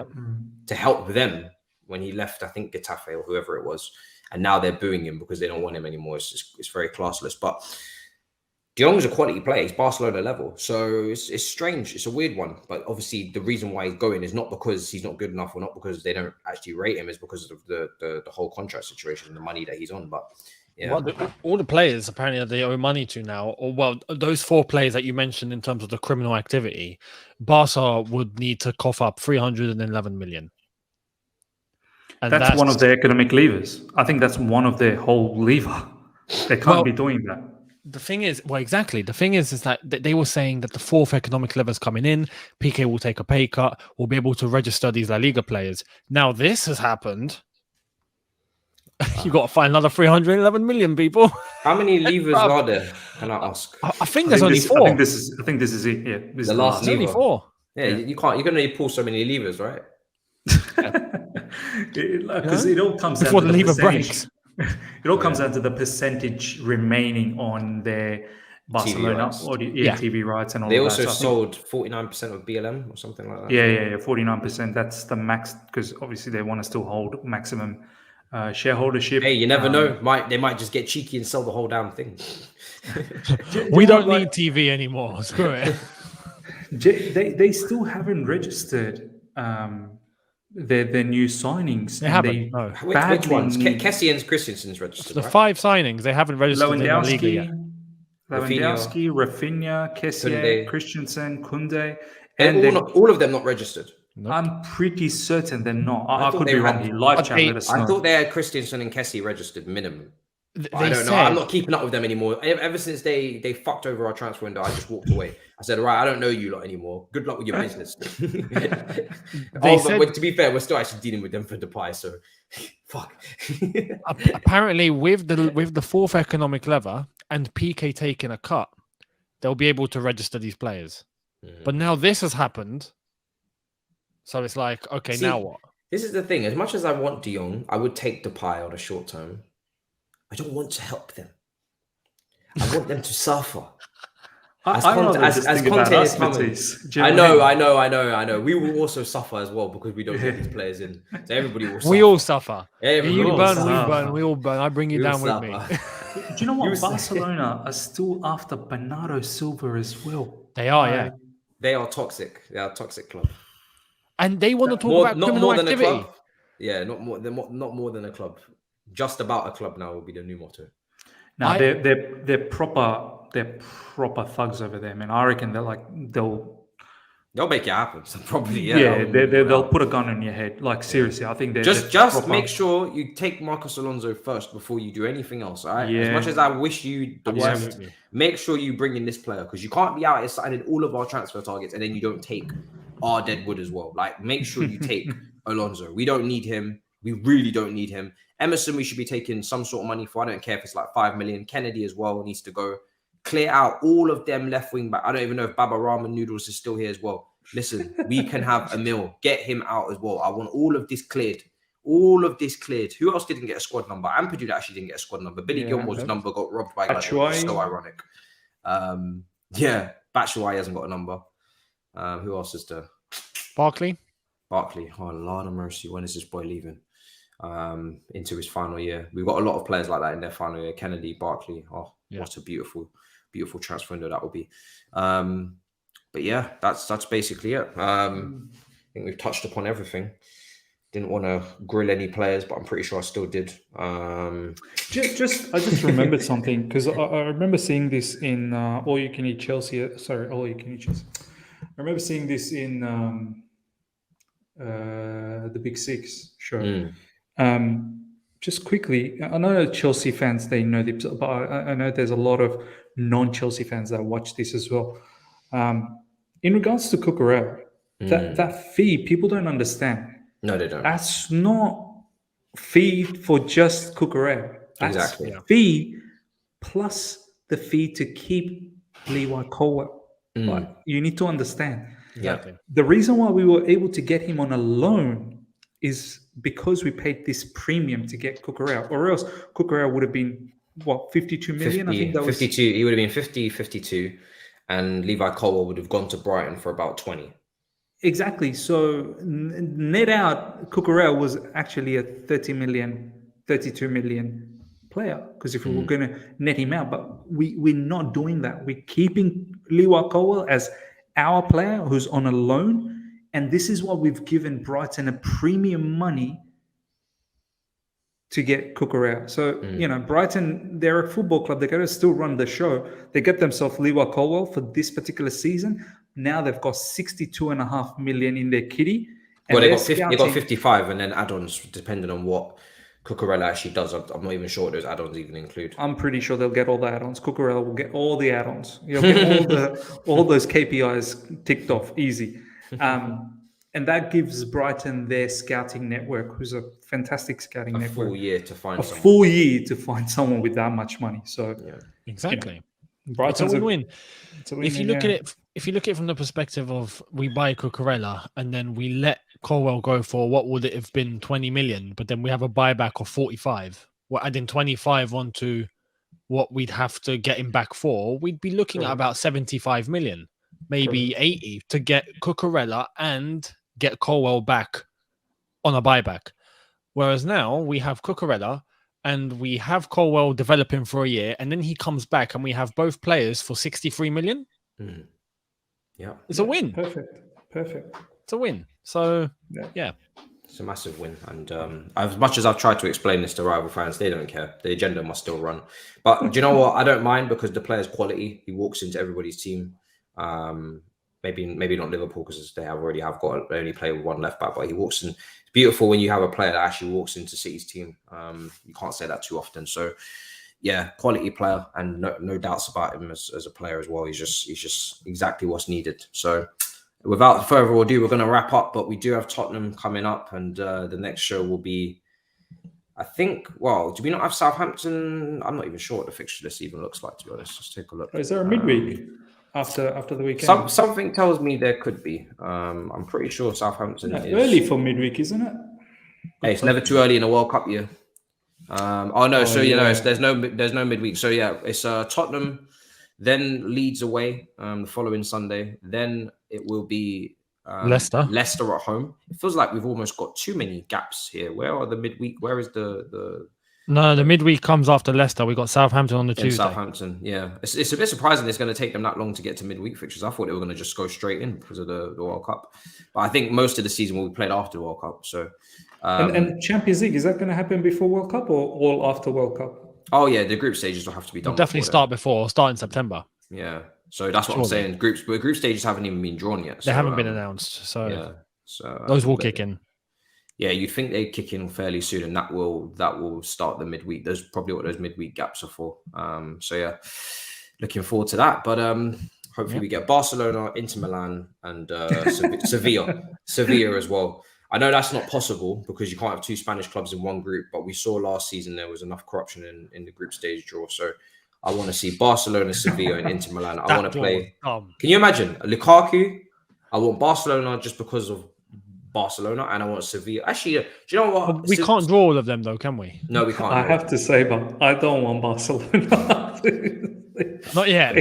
S1: to help them when he left, I think, Getafe or whoever it was. And now they're booing him because they don't want him anymore. It's very classless. But De Jong's a quality player. He's Barcelona level. So it's strange. It's a weird one. But obviously the reason why he's going is not because he's not good enough or not because they don't actually rate him. It's because of the whole contract situation and the money that he's on. But yeah.
S3: Well, all the players apparently that they owe money to now, those 4 players that you mentioned in terms of the criminal activity, Barca would need to cough up 311 million. And
S2: that's one of their economic levers. I think that's one of their whole lever. They can't be doing that.
S3: The thing is, exactly. The thing is that they were saying that the 4th economic lever's coming in. PK will take a pay cut. We'll be able to register these La Liga players. Now this has happened. You got to find another 311 million people.
S1: How many levers are there? Can I ask?
S3: I think there's only 4.
S2: I think this is it. Yeah,
S1: the last lever.
S3: Only 4.
S1: Yeah, you can't. You're going to pull so many levers, right?
S2: Because it all comes down to the lever breaks. It all comes down to the percentage remaining on their Barcelona TV rights and all that.
S1: They also sold 49% of BLM or something like that.
S2: Yeah, 49%. That's the max because obviously they want to still hold maximum shareholdership.
S1: Hey, you never know. They might just get cheeky and sell the whole damn thing.
S3: We don't need TV anymore. Screw it.
S2: They still haven't registered their new signings.
S3: They haven't. No.
S1: Which ones? Kessie and Christensen's registered.
S3: The 5 signings they haven't registered in the league yet.
S2: Lewandowski, Rafinha, Kessie, Christensen, Kunde, and
S1: all of them not registered.
S2: Nope. I'm pretty certain they're not. I could be wrong. Live chat, let us know.
S1: I thought they had Christensen and Kessie registered minimum. I don't know. I'm not keeping up with them anymore. Ever since they fucked over our transfer window, I just walked away. I said, right, I don't know you lot anymore. Good luck with your business. But to be fair, we're still actually dealing with them for Depay, so fuck.
S3: Apparently, with the fourth economic lever and PK taking a cut, they'll be able to register these players. But now this has happened. So it's like, okay, now what?
S1: This is the thing. As much as I want De Jong, I would take Depay on a short term. I don't want to help them. I want them to suffer. I know. We will also suffer as well because we don't get these players in. So everybody will suffer.
S3: We all suffer.
S1: You
S3: burn, we all burn. I bring you down with me.
S2: Do you know what? Barcelona are still after Bernardo Silva as well.
S3: They are, yeah.
S1: They are toxic. They are a toxic club.
S3: And they want to talk about criminal activity.
S1: Than a club. Yeah, not more than a club. Just about a club now will be the new motto.
S2: No, they're proper thugs over there, man. I reckon they'll
S1: make it happen. So probably,
S2: they'll put a gun in your head. Like seriously, I think they're
S1: just make sure you take Marcos Alonso first before you do anything else. All right. Yeah. As much as I wish you the worst, make sure you bring in this player because you can't be out here signing all of our transfer targets and then you don't take our deadwood as well. Like, make sure you take Alonso. We don't need him. We really don't need him. Emerson, we should be taking some sort of money for. I don't care if it's like 5 million. Kennedy as well needs to go. Clear out all of them left wing back. I don't even know if Baba Ramen Noodles is still here as well. Listen, we can have Emil. Get him out as well. I want all of this cleared. Who else didn't get a squad number? Ampadu actually didn't get a squad number. Billy Gilmore's number got robbed by guys. So ironic. Batshuayi hasn't got a number. Who else is there?
S3: Barkley.
S1: Oh, Lord of mercy. When is this boy leaving? Into his final year. We've got a lot of players like that in their final year. Kennedy, Barkley. Oh, what a beautiful transfer window that will be. But yeah, that's basically it. I think we've touched upon everything. Didn't want to grill any players, but I'm pretty sure I still did. I
S2: just remembered something because I remember seeing this in All You Can Eat Chelsea. Sorry, All You Can Eat Chelsea. I remember seeing this in the Big Six show. Just quickly, I know Chelsea fans, they know this, but I know there's a lot of non-Chelsea fans that watch this as well. In regards to Cucurella, that fee, people don't understand.
S1: No, they don't.
S2: That's not fee for just Cucurella.
S1: Exactly.
S2: Fee plus the fee to keep Levi Colwell. Like, you need to understand.
S1: Exactly.
S2: The reason why we were able to get him on a loan is because we paid this premium to get Cucurella, or else Cucurella would have been, 52 million?
S1: 50, I think that 52. He would have been 50, 52, and Levi Colwell would have gone to Brighton for about 20.
S2: Exactly. So net out, Cucurella was actually a 32 million player, because if we were going to net him out, but we're not doing that. We're keeping Levi Colwell as our player who's on a loan. And this is why we've given Brighton a premium money to get Cucurella. So, Brighton, they're a football club. They're going to still run the show. They get themselves Levi Colwell for this particular season. Now they've got 62.5 million in their kitty.
S1: Well, they got 55 and then add-ons depending on what Cucurella actually does. I'm not even sure what those add-ons even include.
S2: I'm pretty sure they'll get all the add-ons. Cucurella will get all the add-ons. You'll get all those KPIs ticked off easy. And that gives Brighton their scouting network, who's a fantastic scouting network.
S1: A full year to find
S2: someone with that much money. So
S3: exactly.
S2: Brighton's
S3: a win-win. If you look at it from the perspective of we buy Cucurella and then we let Colwell go for what would it have been 20 million, but then we have a buyback of 45. We're adding 25 onto what we'd have to get him back for. We'd be looking at about 75 million. Maybe 80 to get Cucurella and get Colwell back on a buyback. Whereas now we have Cucurella and we have Colwell developing for a year, and then he comes back and we have both players for 63 million.
S1: Yeah.
S2: It's a win. Perfect.
S3: It's a win. So, yeah.
S1: It's a massive win. And as much as I've tried to explain this to rival fans, they don't care. The agenda must still run. But do you know what? I don't mind because the player's quality. He walks into everybody's team. Maybe not Liverpool because they only play with one left back, but he walks in. It's beautiful when you have a player that actually walks into City's team. You can't say that too often. So yeah, quality player, and no doubts about him as a player as well. He's just exactly what's needed. So without further ado, we're going to wrap up, but we do have Tottenham coming up, and the next show will be, I think, well, do we not have Southampton? I'm not even sure what the fixture list even looks like, to be honest. Let's take a look.
S2: Is there a midweek after the weekend?
S1: Something tells me there could be. I'm pretty sure Southampton is
S2: early for midweek, isn't it?
S1: Hey, it's never too early in a World Cup year. There's no midweek. So yeah, it's Tottenham, then Leeds away the following Sunday. Then it will be Leicester at home. It feels like we've almost got too many gaps here. Where are the midweek? Where is the
S3: No, the midweek comes after Leicester. We got Southampton on the Tuesday.
S1: Southampton, yeah. It's a bit surprising it's going to take them that long to get to midweek fixtures. I thought they were going to just go straight in because of the World Cup. But I think most of the season will be played after the World Cup. So,
S2: and Champions League, is that going to happen before World Cup or all after World Cup?
S1: Oh yeah, the group stages will have to be done.
S3: We'll definitely start in September.
S1: Yeah, so that's what I'm saying. Group stages haven't even been drawn yet.
S3: They haven't been announced, so
S1: yeah. So
S3: those will kick in.
S1: Yeah, you'd think they kick in fairly soon, and that will start the midweek. Those probably what those midweek gaps are for. So yeah, looking forward to that. But hopefully we get Barcelona, Inter Milan, and Sevilla as well. I know that's not possible because you can't have two Spanish clubs in one group. But we saw last season there was enough corruption in the group stage draw. So I want to see Barcelona, Sevilla, and Inter Milan. I want to play. Can you imagine Lukaku? I want Barcelona just because of Barcelona, and I want Sevilla. Actually, do you know what?
S3: We can't draw all of them, though, can we?
S1: No, we can't.
S2: I have to say, but I don't want Barcelona.
S3: Not yet.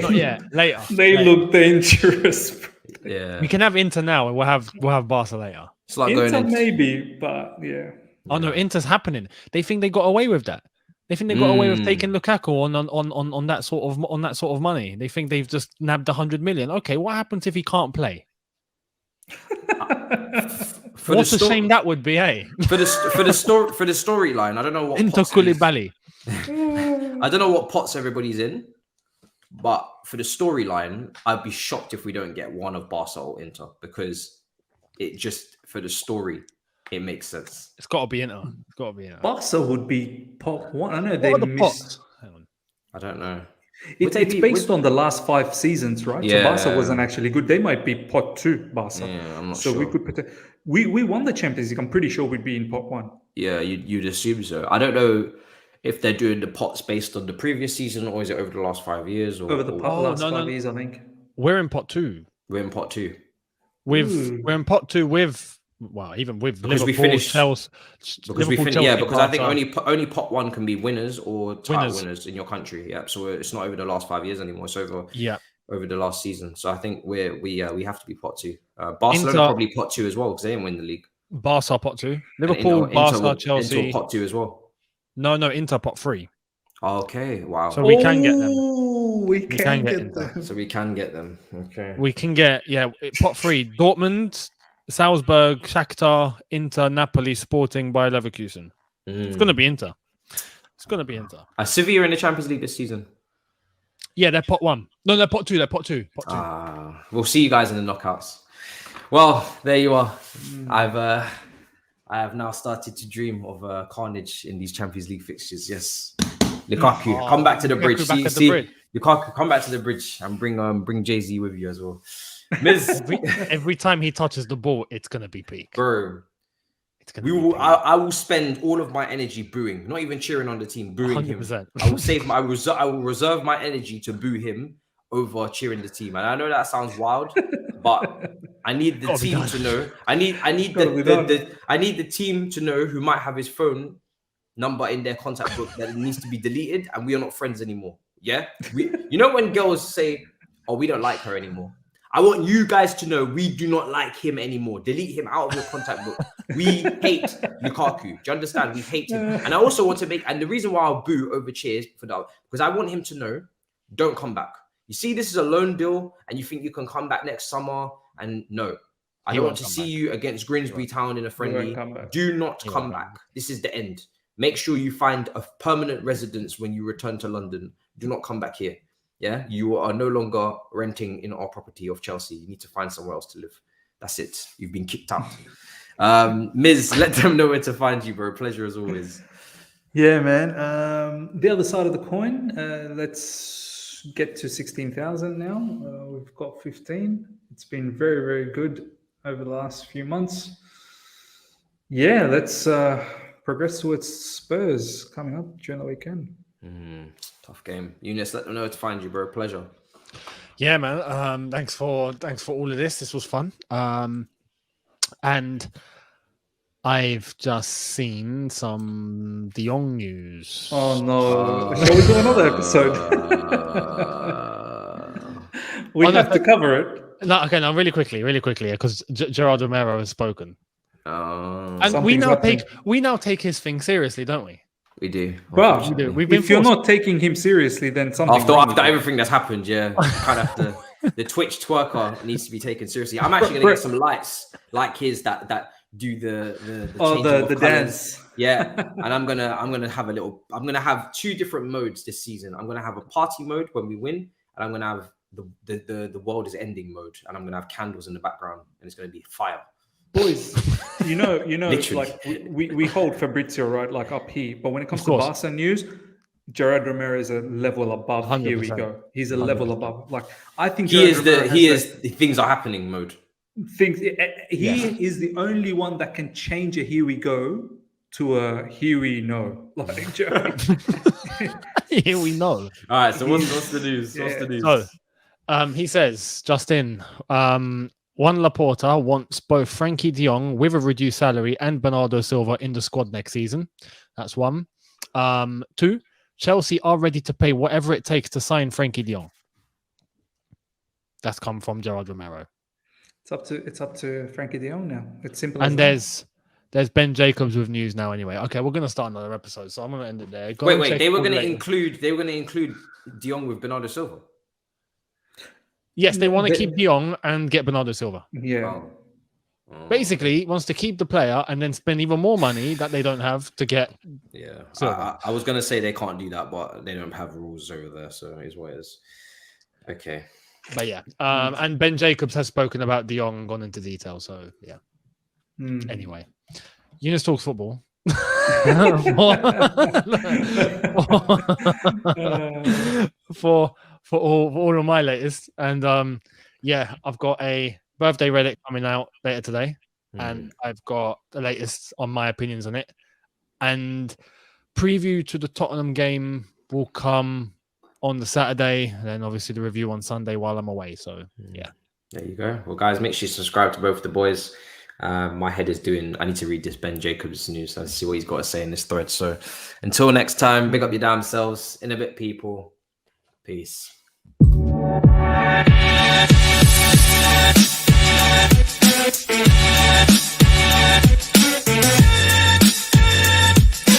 S3: Later.
S2: They look dangerous.
S1: Yeah,
S3: we can have Inter now, and we'll have Barca later.
S1: It's like
S2: Inter maybe, but yeah.
S3: Oh no, Inter's happening. They think they got away with that. They think they got away with taking Lukaku on that sort of money. They think they've just nabbed 100 million. Okay, what happens if he can't play? What a shame that would be, hey.
S1: For the storyline, I don't know what
S3: Inter Koulibaly.
S1: I don't know what pots everybody's in, but for the storyline, I'd be shocked if we don't get one of Barca or Inter, because it just, for the story, it makes sense.
S3: It's got to be Inter.
S2: Barca would be pot one. I know
S3: what
S2: they
S3: are the
S2: missed.
S3: pots? Hang on.
S1: I don't know.
S2: It's based on the last 5 seasons, right?
S1: Yeah.
S2: So Barca wasn't actually good. They might be pot 2, Barca.
S1: Yeah, I'm not
S2: so
S1: sure.
S2: we could we won the Champions League. I'm pretty sure we'd be in pot 1.
S1: Yeah, you'd assume so. I don't know if they're doing the pots based on the previous season, or is it over the last 5 years? Or
S2: over the last 5 years, I think.
S3: We're in pot 2.
S1: We're in pot 2.
S3: We're in pot 2 with. Well, even with
S1: because
S3: Liverpool,
S1: we finished
S3: Chelsea,
S1: because we finished. Yeah, because I think only pot 1 can be winners or title winners in your country. Yeah, so it's not over the last 5 years anymore. It's over the last season. So I think we have to be pot 2. Barcelona probably pot 2 as well because they didn't win the league.
S3: Barca pot 2. Liverpool, Barca, Chelsea.
S1: Inter pot 2 as well.
S3: No, Inter pot 3.
S1: Okay, wow.
S3: So we can get them.
S2: We can get them.
S1: So we can get them. Okay.
S3: We can get pot 3. Dortmund, Salzburg, Shakhtar, Inter, Napoli, Sporting, Bayer Leverkusen. It's going to be Inter.
S1: Sevilla in the Champions League this season.
S3: Yeah, they're pot 1. No, they're pot 2.
S1: We'll see you guys in the knockouts. Well, there you are. I have now started to dream of carnage in these Champions League fixtures. Yes, Lukaku, come back to the bridge. Lukaku, come back to the bridge and bring Jay-Z with you as well.
S3: Every time he touches the ball, it's gonna be peak,
S1: bro. I will spend all of my energy booing, not even cheering on the team, booing 100%. Him. I will reserve my energy to boo him over cheering the team. And I know that sounds wild, but I need the team to know. I need the team to know who might have his phone number in their contact book that it needs to be deleted, and we are not friends anymore. Yeah, you know when girls say, "Oh, we don't like her anymore." I want you guys to know we do not like him anymore. Delete him out of your contact book. We hate Lukaku. Do you understand? We hate him. And I also want to and the reason why I'll boo over cheers for that, because I want him to know, don't come back. You see, this is a loan deal, and you think you can come back next summer, and no. I don't want to see you against Grimsby Town in a friendly. Do not come back. This is the end. Make sure you find a permanent residence when you return to London. Do not come back here. Yeah, you are no longer renting in our property of Chelsea. You need to find somewhere else to live. That's it. You've been kicked out. Miz, let them know where to find you, bro. Pleasure as always.
S2: Yeah, man. The other side of the coin, let's get to 16,000 now. We've got 15. It's been very, very good over the last few months. Yeah, let's progress towards Spurs coming up during the weekend.
S1: Tough game. Younes, let them know where to find you, bro. Pleasure.
S3: Yeah, man. Thanks for all of this. This was fun. And I've just seen some De Jong news.
S2: Oh no! Shall we do another episode? We have to cover it.
S3: No, okay, no, really quickly, because Gerard Romero has spoken. And we now take his thing seriously, don't we?
S1: We do.
S2: Well,
S3: We do.
S2: if you're not taking him seriously, then something
S1: after everything that's happened, yeah, kind of have to, the Twitch twerker needs to be taken seriously. I'm actually gonna get some lights like his that do the
S2: dance.
S1: Yeah, and I'm gonna have two different modes this season. I'm gonna have a party mode when we win, and I'm gonna have the world is ending mode, and I'm gonna have candles in the background, and it's gonna be fire.
S2: Boys, you know, like we hold Fabrizio right, like up here, but when it comes to Barca news, Gerard Romero is a level above. 100%. Here we go. He's a 100%. Level above. Like I think
S1: he is the things are happening mode.
S2: He is the only one that can change a here we go to a here we know. Like
S3: here we know.
S1: All right. So what's the news? What's the news?
S3: So, he says, Justin, Juan Laporta wants both Frenkie de Jong with a reduced salary and Bernardo Silva in the squad next season. That's one. 2, Chelsea are ready to pay whatever it takes to sign Frenkie de Jong. That's come from Gerard Romero.
S2: It's up to Frenkie de Jong now. It's simple.
S3: And there's Ben Jacobs with news now. Anyway, okay, we're gonna start another episode, so I'm gonna end it there.
S1: Wait, they were gonna include de Jong with Bernardo Silva.
S3: Yes, they want to keep de Jong and get Bernardo Silva.
S2: Yeah.
S3: Basically, wants to keep the player and then spend even more money that they don't have to get.
S1: Yeah. I was going to say they can't do that, but they don't have rules over there. So it is what it is. Okay.
S3: But yeah. And Ben Jacobs has spoken about de Jong and gone into detail. So yeah. Anyway, Younes Talks Football. For all of my latest, and I've got a birthday Reddit coming out later today, and I've got the latest on my opinions on it, and preview to the Tottenham game will come on the Saturday, and then obviously the review on Sunday while I'm away. So yeah,
S1: there you go. Well, guys, make sure you subscribe to both the boys. My head is I need to read this Ben Jacobs news and see what he's got to say in this thread. So until next time, big up your damn selves. In a bit, people. Peace.